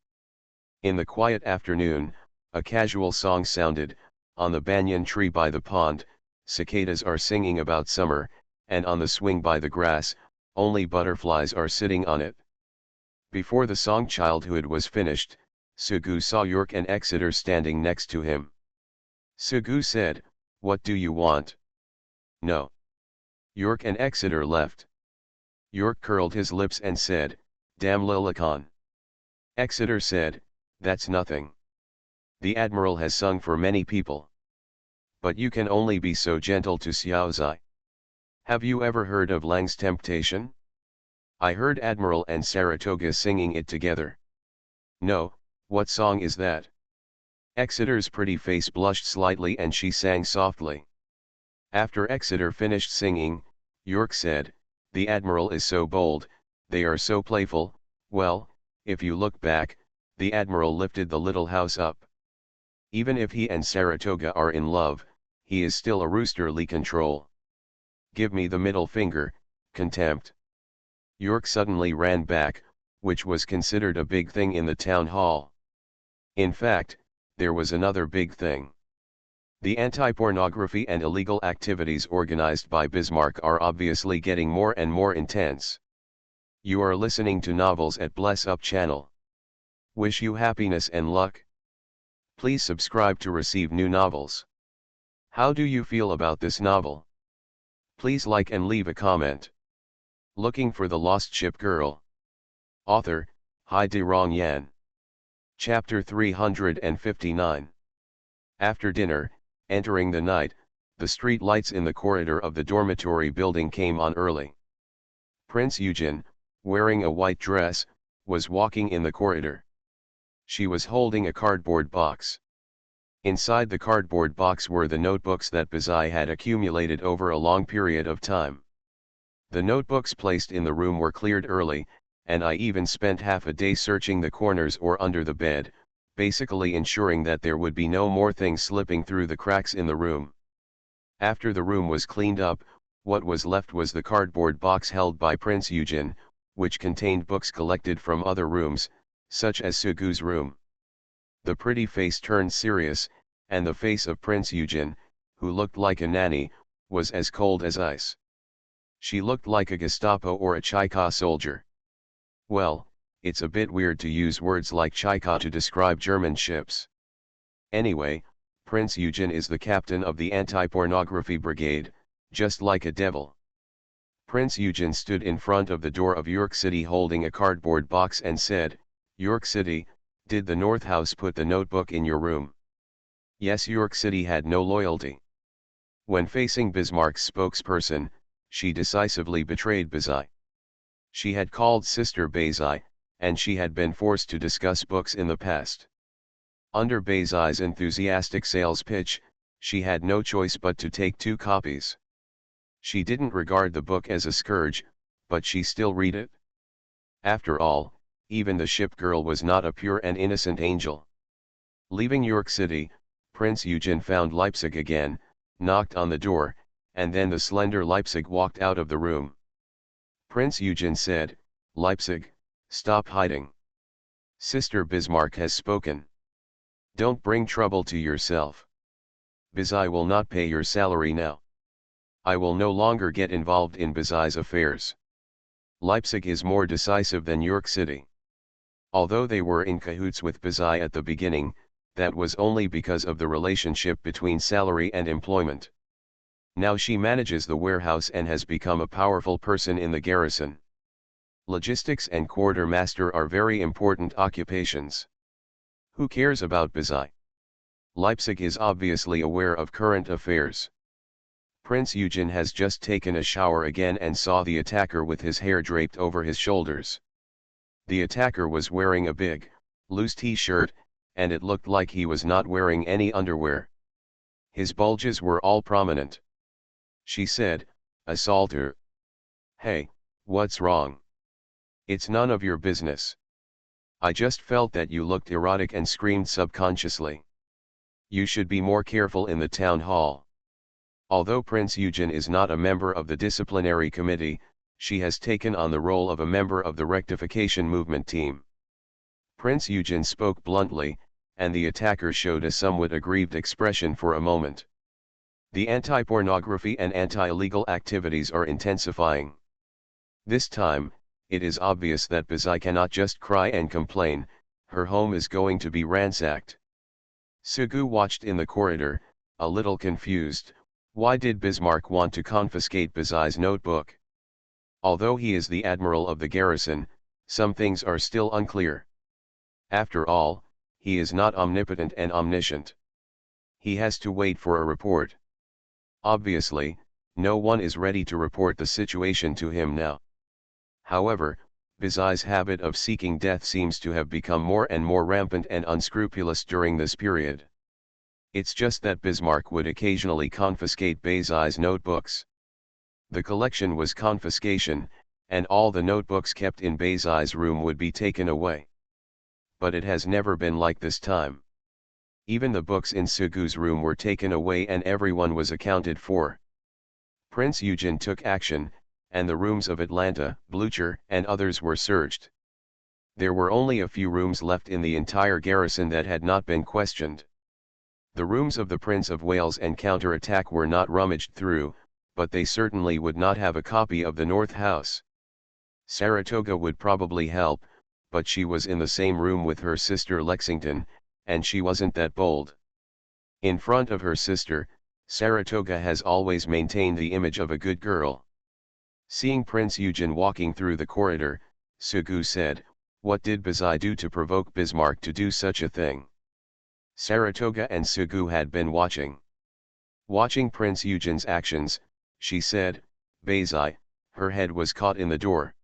In the quiet afternoon, a casual song sounded, on the banyan tree by the pond, cicadas are singing about summer, and on the swing by the grass, only butterflies are sitting on it. Before the song Childhood was finished, Sugu saw York and Exeter standing next to him. Sugu said, what do you want? No. York and Exeter left. York curled his lips and said, damn Lilicon. Exeter said, that's nothing. The Admiral has sung for many people. But you can only be so gentle to Xiaozai. Have you ever heard of Lang's temptation? I heard Admiral and Saratoga singing it together. No, what song is that? Exeter's pretty face blushed slightly and she sang softly. After Exeter finished singing, York said, "The Admiral is so bold, they are so playful." Well, if you look back, the Admiral lifted the little house up. Even if he and Saratoga are in love, he is still a roosterly control. Give me the middle finger, contempt. York suddenly ran back, which was considered a big thing in the town hall. In fact, there was another big thing. The anti-pornography and illegal activities organized by Bismarck are obviously getting more and more intense. You are listening to Novels at Bless Up channel. Wish you happiness and luck. Please subscribe to receive new novels. How do you feel about this novel? Please like and leave a comment. Looking for the Lost Ship Girl. Author, Hai De Rong Yan. Chapter 359. After dinner, entering the night, the street lights in the corridor of the dormitory building came on early. Prince Eugen, wearing a white dress, was walking in the corridor. She was holding a cardboard box. Inside the cardboard box were the notebooks that Bazai had accumulated over a long period of time. The notebooks placed in the room were cleared early, and I even spent half a day searching the corners or under the bed, basically ensuring that there would be no more things slipping through the cracks in the room. After the room was cleaned up, what was left was the cardboard box held by Prince Eugen, which contained books collected from other rooms, such as Sugu's room. The pretty face turned serious, and the face of Prince Eugen, who looked like a nanny, was as cold as ice. She looked like a Gestapo or a Cheka soldier. Well, it's a bit weird to use words like Cheka to describe German ships. Anyway, Prince Eugen is the captain of the anti-pornography brigade, just like a devil. Prince Eugen stood in front of the door of York City holding a cardboard box and said, "York City, did the North House put the notebook in your room?" Yes, York City had no loyalty. When facing Bismarck's spokesperson, she decisively betrayed Bazai. She had called Sister Bazai, and she had been forced to discuss books in the past. Under Bazai's enthusiastic sales pitch, she had no choice but to take 2 copies. She didn't regard the book as a scourge, but she still read it. After all, even the ship girl was not a pure and innocent angel. Leaving York City, Prince Eugen found Leipzig again, knocked on the door, and then the slender Leipzig walked out of the room. Prince Eugen said, "Leipzig, stop hiding. Sister Bismarck has spoken. Don't bring trouble to yourself. Bazai will not pay your salary now. I will no longer get involved in Bazai's affairs." Leipzig is more decisive than York City. Although they were in cahoots with Bazai at the beginning, that was only because of the relationship between salary and employment. Now she manages the warehouse and has become a powerful person in the garrison. Logistics and quartermaster are very important occupations. Who cares about Bazai? Leipzig is obviously aware of current affairs. Prince Eugen has just taken a shower again and saw the attacker with his hair draped over his shoulders. The attacker was wearing a big, loose t-shirt, and it looked like he was not wearing any underwear. His bulges were all prominent. She said, "Assaulter. Hey, what's wrong? It's none of your business. I just felt that you looked erotic and screamed subconsciously. You should be more careful in the town hall." Although Prince Eugen is not a member of the disciplinary committee, she has taken on the role of a member of the rectification movement team. Prince Eugen spoke bluntly, and the attacker showed a somewhat aggrieved expression for a moment. The anti-pornography and anti-illegal activities are intensifying. This time, it is obvious that Bazai cannot just cry and complain, her home is going to be ransacked. Sugu watched in the corridor, a little confused. Why did Bismarck want to confiscate Bazai's notebook? Although he is the admiral of the garrison, some things are still unclear. After all, he is not omnipotent and omniscient. He has to wait for a report. Obviously, no one is ready to report the situation to him now. However, Bizai's habit of seeking death seems to have become more and more rampant and unscrupulous during this period. It's just that Bismarck would occasionally confiscate Bizai's notebooks. The collection was confiscation, and all the notebooks kept in Bizai's room would be taken away. But it has never been like this time. Even the books in Sugu's room were taken away and everyone was accounted for. Prince Eugen took action, and the rooms of Atlanta, Blucher, and others were searched. There were only a few rooms left in the entire garrison that had not been questioned. The rooms of the Prince of Wales and Counterattack were not rummaged through, but they certainly would not have a copy of the North House. Saratoga would probably help, but she was in the same room with her sister Lexington, and she wasn't that bold. In front of her sister, Saratoga has always maintained the image of a good girl. Seeing Prince Eugen walking through the corridor, Sugu said, "What did Bizai do to provoke Bismarck to do such a thing?" Saratoga and Sugu had been watching. Watching Prince Eugen's actions, she said, "Bizai," her head was caught in the door.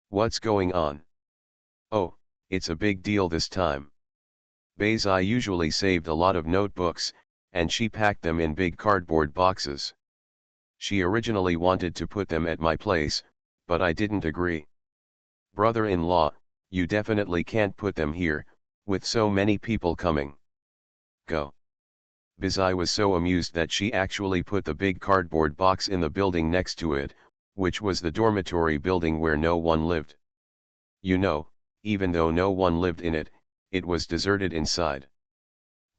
"What's going on?" "Oh, it's a big deal this time." Bizai usually saved a lot of notebooks, and she packed them in big cardboard boxes. She originally wanted to put them at my place, but I didn't agree. "Brother-in-law, you definitely can't put them here, with so many people coming. Go." Bizai was so amused that she actually put the big cardboard box in the building next to it, which was the dormitory building where no one lived. You know, even though no one lived in it, it was deserted inside.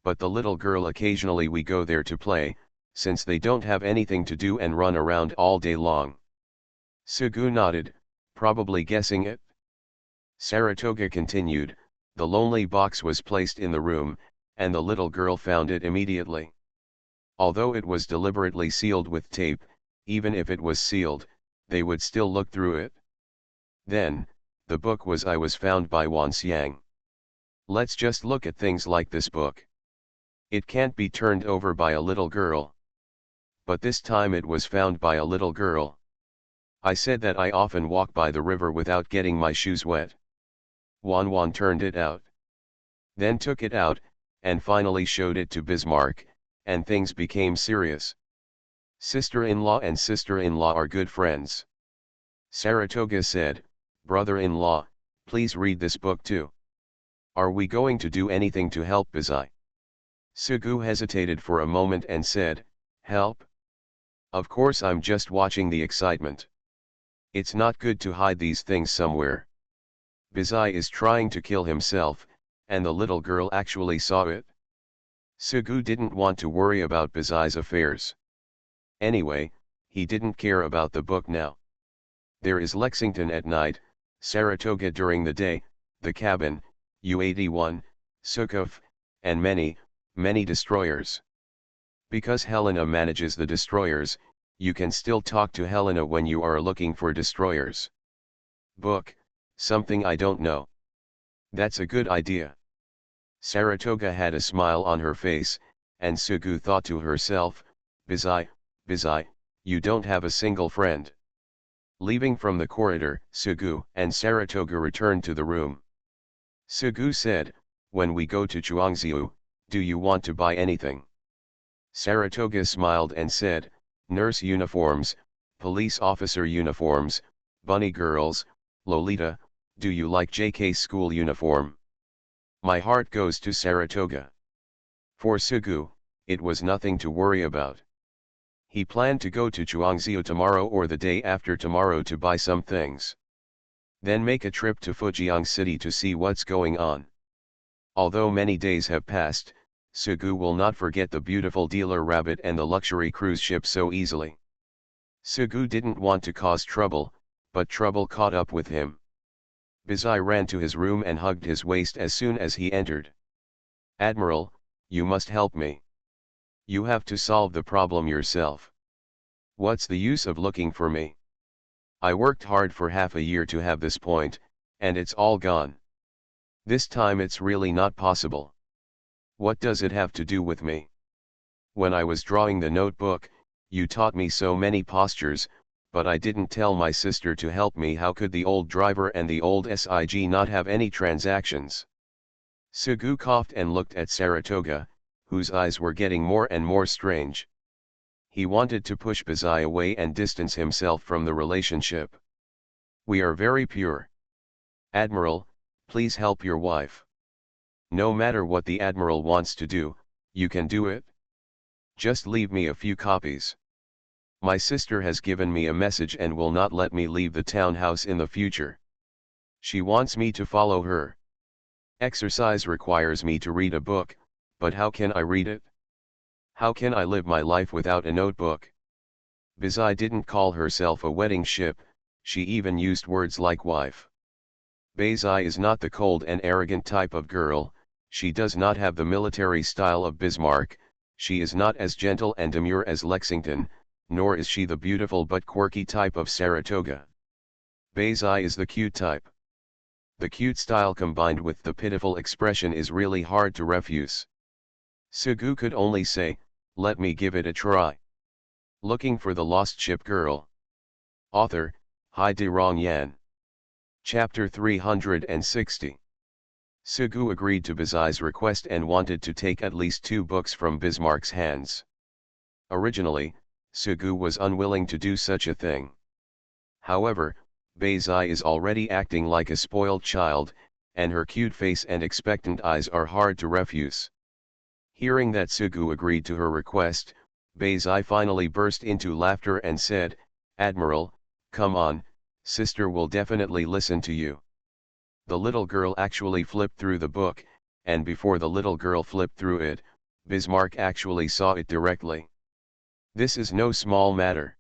But the little girl occasionally we go there to play, since they don't have anything to do and run around all day long. Sugu nodded, probably guessing it. Saratoga continued, "The lonely box was placed in the room, and the little girl found it immediately. Although it was deliberately sealed with tape, even if it was sealed, they would still look through it. Then, the book was found by Wan Xiang. Let's just look at things like this book. It can't be turned over by a little girl. But this time it was found by a little girl. I said that I often walk by the river without getting my shoes wet. Wan turned it out. Then took it out, and finally showed it to Bismarck, and things became serious. Sister-in-law and sister-in-law are good friends." Saratoga said, "Brother-in-law, please read this book too. Are we going to do anything to help Bizai?" Sugu hesitated for a moment and said, "Help? Of course, I'm just watching the excitement. It's not good to hide these things somewhere. Bizai is trying to kill himself, and the little girl actually saw it." Sugu didn't want to worry about Bizai's affairs. Anyway, he didn't care about the book now. There is Lexington at night, Saratoga during the day, the cabin, U-81, Sukhov, and many, many destroyers. Because Helena manages the destroyers, you can still talk to Helena when you are looking for destroyers. Book, something I don't know. That's a good idea. Saratoga had a smile on her face, and Sugu thought to herself, Bizai, you don't have a single friend. Leaving from the corridor, Sugu and Saratoga returned to the room. Sugu said, "When we go to Chuangziu, do you want to buy anything?" Saratoga smiled and said, "Nurse uniforms, police officer uniforms, bunny girls, Lolita, do you like JK's school uniform?" My heart goes to Saratoga. For Sugu, it was nothing to worry about. He planned to go to Chuangziu tomorrow or the day after tomorrow to buy some things. Then make a trip to Fujian City to see what's going on. Although many days have passed, Sugu will not forget the beautiful dealer rabbit and the luxury cruise ship so easily. Sugu didn't want to cause trouble, but trouble caught up with him. Bizai ran to his room and hugged his waist as soon as he entered. "Admiral, you must help me. You have to solve the problem yourself. What's the use of looking for me? I worked hard for half a year to have this point, and it's all gone. This time it's really not possible. What does it have to do with me? When I was drawing the notebook, you taught me so many postures, but I didn't tell my sister to help me. How could the old driver and the old SIG not have any transactions? Sugu coughed and looked at Saratoga, whose eyes were getting more and more strange. He wanted to push Bazai away and distance himself from the relationship. We are very pure. Admiral, please help your wife. No matter what the Admiral wants to do, you can do it. Just leave me a few copies. My sister has given me a message and will not let me leave the townhouse in the future. She wants me to follow her. Exercise requires me to read a book, but how can I read it? How can I live my life without a notebook? Bazai didn't call herself a wedding ship, she even used words like wife. Bazai is not the cold and arrogant type of girl, she does not have the military style of Bismarck, she is not as gentle and demure as Lexington, nor is she the beautiful but quirky type of Saratoga. Bazai is the cute type. The cute style combined with the pitiful expression is really hard to refuse. Sugu could only say, let me give it a try. Looking for the Lost Ship Girl. Author, Hai De Rong Yan. Chapter 360. Sugu agreed to Bazai's request and wanted to take at least 2 books from Bismarck's hands. Originally, Sugu was unwilling to do such a thing. However, Bazai is already acting like a spoiled child, and her cute face and expectant eyes are hard to refuse. Hearing that Sugu agreed to her request, Bazai finally burst into laughter and said, Admiral, come on, sister will definitely listen to you. The little girl actually flipped through the book, and before the little girl flipped through it, Bismarck actually saw it directly. This is no small matter.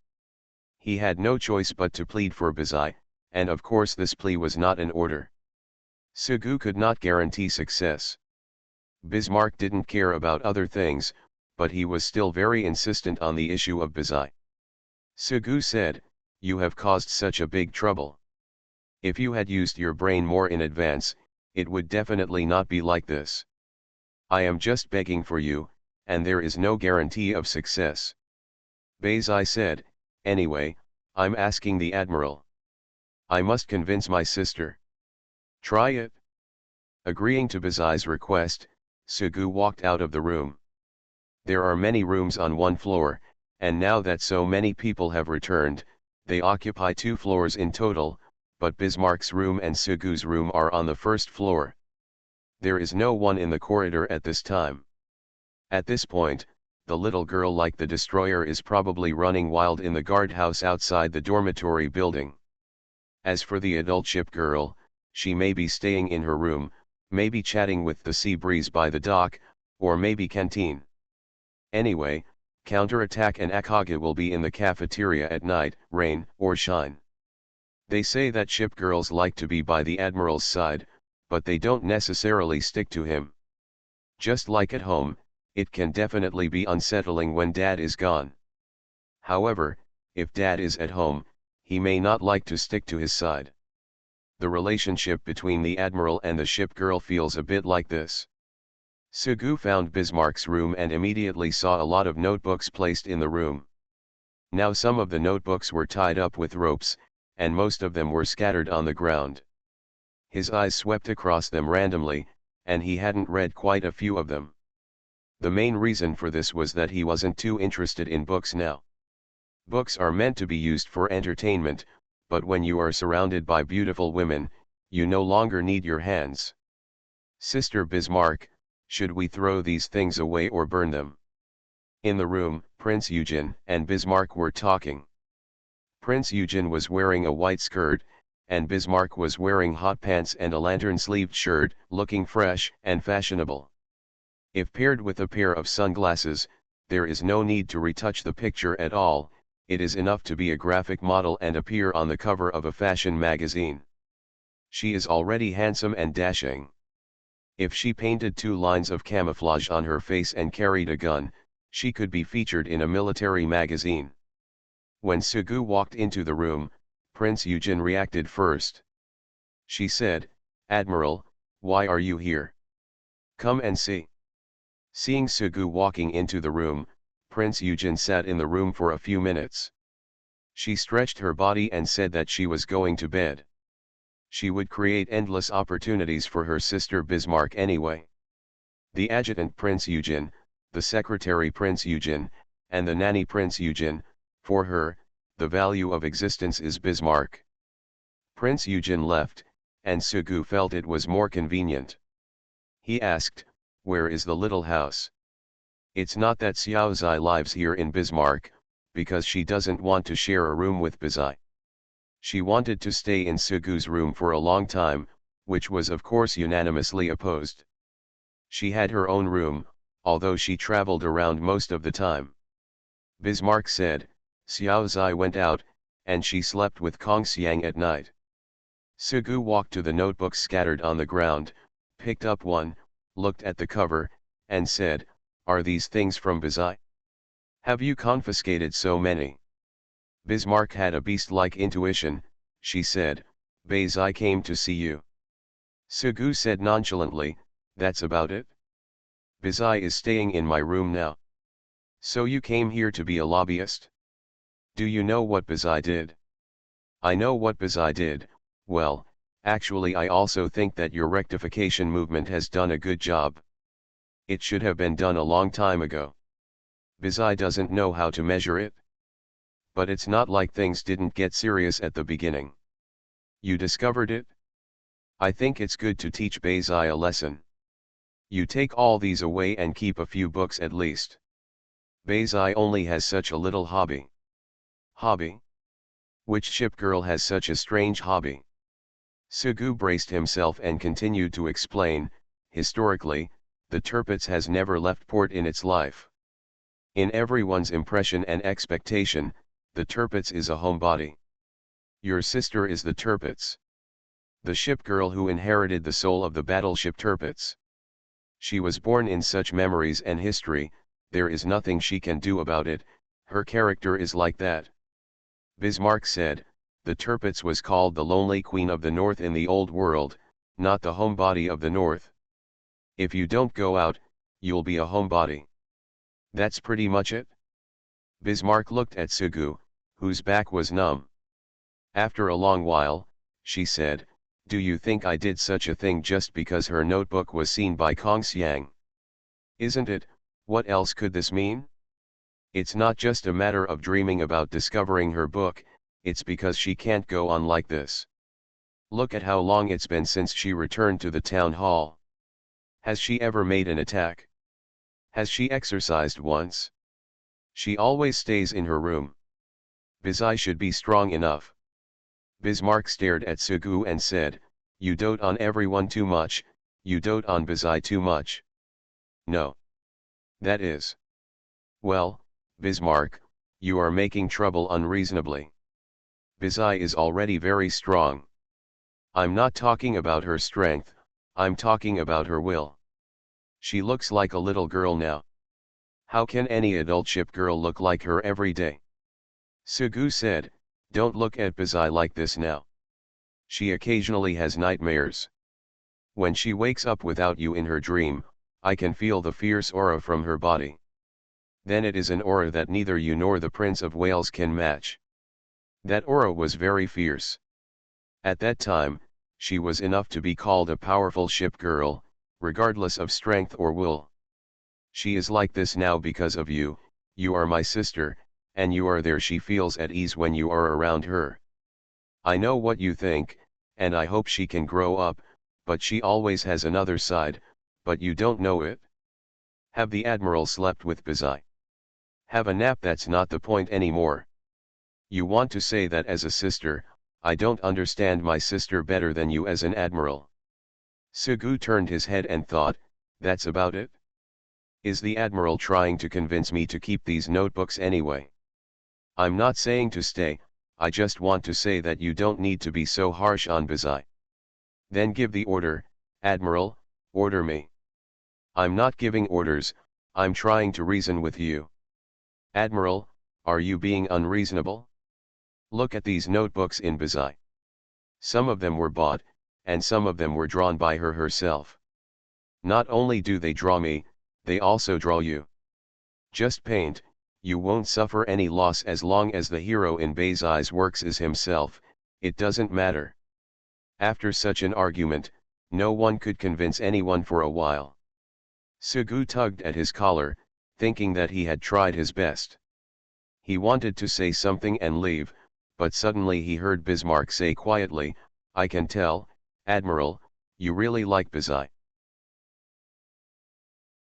He had no choice but to plead for Bazai, and of course this plea was not an order. Sugu could not guarantee success. Bismarck didn't care about other things, but he was still very insistent on the issue of Bazai. Sugu said, you have caused such a big trouble. If you had used your brain more in advance, it would definitely not be like this. I am just begging for you, and there is no guarantee of success. Bazai said, anyway, I'm asking the Admiral. I must convince my sister. Try it. Agreeing to Bazai's request, Sugu walked out of the room. There are many rooms on one floor, and now that so many people have returned, they occupy 2 floors in total, but Bismarck's room and Sugu's room are on the first floor. There is no one in the corridor at this time. At this point, the little girl like the destroyer is probably running wild in the guardhouse outside the dormitory building. As for the adult ship girl, she may be staying in her room, maybe chatting with the sea breeze by the dock, or maybe canteen. Anyway, counterattack and Akage will be in the cafeteria at night, rain or shine. They say that ship girls like to be by the Admiral's side, but they don't necessarily stick to him. Just like at home, it can definitely be unsettling when Dad is gone. However, if Dad is at home, he may not like to stick to his side. The relationship between the Admiral and the ship girl feels a bit like this. Sugu found Bismarck's room and immediately saw a lot of notebooks placed in the room. Now some of the notebooks were tied up with ropes, and most of them were scattered on the ground. His eyes swept across them randomly, and he hadn't read quite a few of them. The main reason for this was that he wasn't too interested in books now. Books are meant to be used for entertainment, but when you are surrounded by beautiful women, you no longer need your hands. Sister Bismarck, should we throw these things away or burn them? In the room, Prince Eugen and Bismarck were talking. Prince Eugen was wearing a white skirt, and Bismarck was wearing hot pants and a lantern-sleeved shirt, looking fresh and fashionable. If paired with a pair of sunglasses, there is no need to retouch the picture at all, it is enough to be a graphic model and appear on the cover of a fashion magazine. She is already handsome and dashing. If she painted 2 lines of camouflage on her face and carried a gun, she could be featured in a military magazine. When Sugu walked into the room, Prince Eugen reacted first. She said, Admiral, why are you here? Come and see. Seeing Sugu walking into the room, Prince Eugen sat in the room for a few minutes. She stretched her body and said that she was going to bed. She would create endless opportunities for her sister Bismarck anyway. The adjutant Prince Eugen, the secretary Prince Eugen, and the nanny Prince Eugen, for her, the value of existence is Bismarck. Prince Eugen left, and Sugu felt it was more convenient. He asked, "Where is the little house?" It's not that Xiaozai lives here in Bismarck, because she doesn't want to share a room with Bizai. She wanted to stay in Sugu's room for a long time, which was of course unanimously opposed. She had her own room, although she traveled around most of the time. Bismarck said, Xiaozai went out, and she slept with Kong Xiang at night. Sugu walked to the notebooks scattered on the ground, picked up one, looked at the cover, and said, "Are these things from Bizai? Have you confiscated so many?" Bismarck had a beast-like intuition. She said, "Bizai came to see you." Sugu said nonchalantly, "That's about it? Bizai is staying in my room now. So you came here to be a lobbyist? Do you know what Bizai did?" "I know what Bizai did. Well, actually I also think that your rectification movement has done a good job. It should have been done a long time ago. Bizai doesn't know how to measure it. But it's not like things didn't get serious at the beginning. You discovered it? I think it's good to teach Bizai a lesson. You take all these away and keep a few books at least. Bizai only has such a little hobby." "Hobby? Which ship girl has such a strange hobby?" Sugu braced himself and continued to explain, "Historically, the Tirpitz has never left port in its life. In everyone's impression and expectation, the Tirpitz is a homebody. Your sister is the Tirpitz. The ship girl who inherited the soul of the battleship Tirpitz. She was born in such memories and history, there is nothing she can do about it, her character is like that." Bismarck said, "The Tirpitz was called the Lonely Queen of the North in the Old World, not the homebody of the North. If you don't go out, you'll be a homebody. That's pretty much it?" Bismarck looked at Sugu, whose back was numb. After a long while, she said, "Do you think I did such a thing just because her notebook was seen by Kong Xiang? Isn't it? What else could this mean? It's not just a matter of dreaming about discovering her book, it's because she can't go on like this. Look at how long it's been since she returned to the town hall. Has she ever made an attack? Has she exercised once? She always stays in her room. Bizai should be strong enough." Bismarck stared at Sugu and said, "You dote on everyone too much, you dote on Bizai too much." "No. That is. Well, Bismarck, you are making trouble unreasonably. Bizai is already very strong. I'm not talking about her strength, I'm talking about her will. She looks like a little girl now. How can any adult ship girl look like her every day?" Sugu said, "Don't look at Bizai like this now. She occasionally has nightmares. When she wakes up without you in her dream, I can feel the fierce aura from her body. Then it is an aura that neither you nor the Prince of Wales can match. That aura was very fierce. At that time, she was enough to be called a powerful ship girl, regardless of strength or will. She is like this now because of you, you are my sister, and you are there. She feels at ease when you are around her. I know what you think, and I hope she can grow up, but she always has another side, but you don't know it. Have the Admiral slept with Bizai? Have a nap, that's not the point anymore. You want to say that as a sister, I don't understand my sister better than you as an admiral." Sugu turned his head and thought, "That's about it? Is the admiral trying to convince me to keep these notebooks anyway? I'm not saying to stay, I just want to say that you don't need to be so harsh on Bizai. Then give the order, Admiral, order me." "I'm not giving orders, I'm trying to reason with you." "Admiral, are you being unreasonable? Look at these notebooks in Bizai. Some of them were bought, and some of them were drawn by her herself. Not only do they draw me, they also draw you. Just paint, You won't suffer any loss as long as the hero in Bay's works is himself, it doesn't matter. After such an argument, no one could convince anyone for a while. Sugu tugged at his collar, thinking that he had tried his best. He wanted to say something and leave, but suddenly he heard Bismarck say quietly, "I can tell, Admiral, you really like Bazai."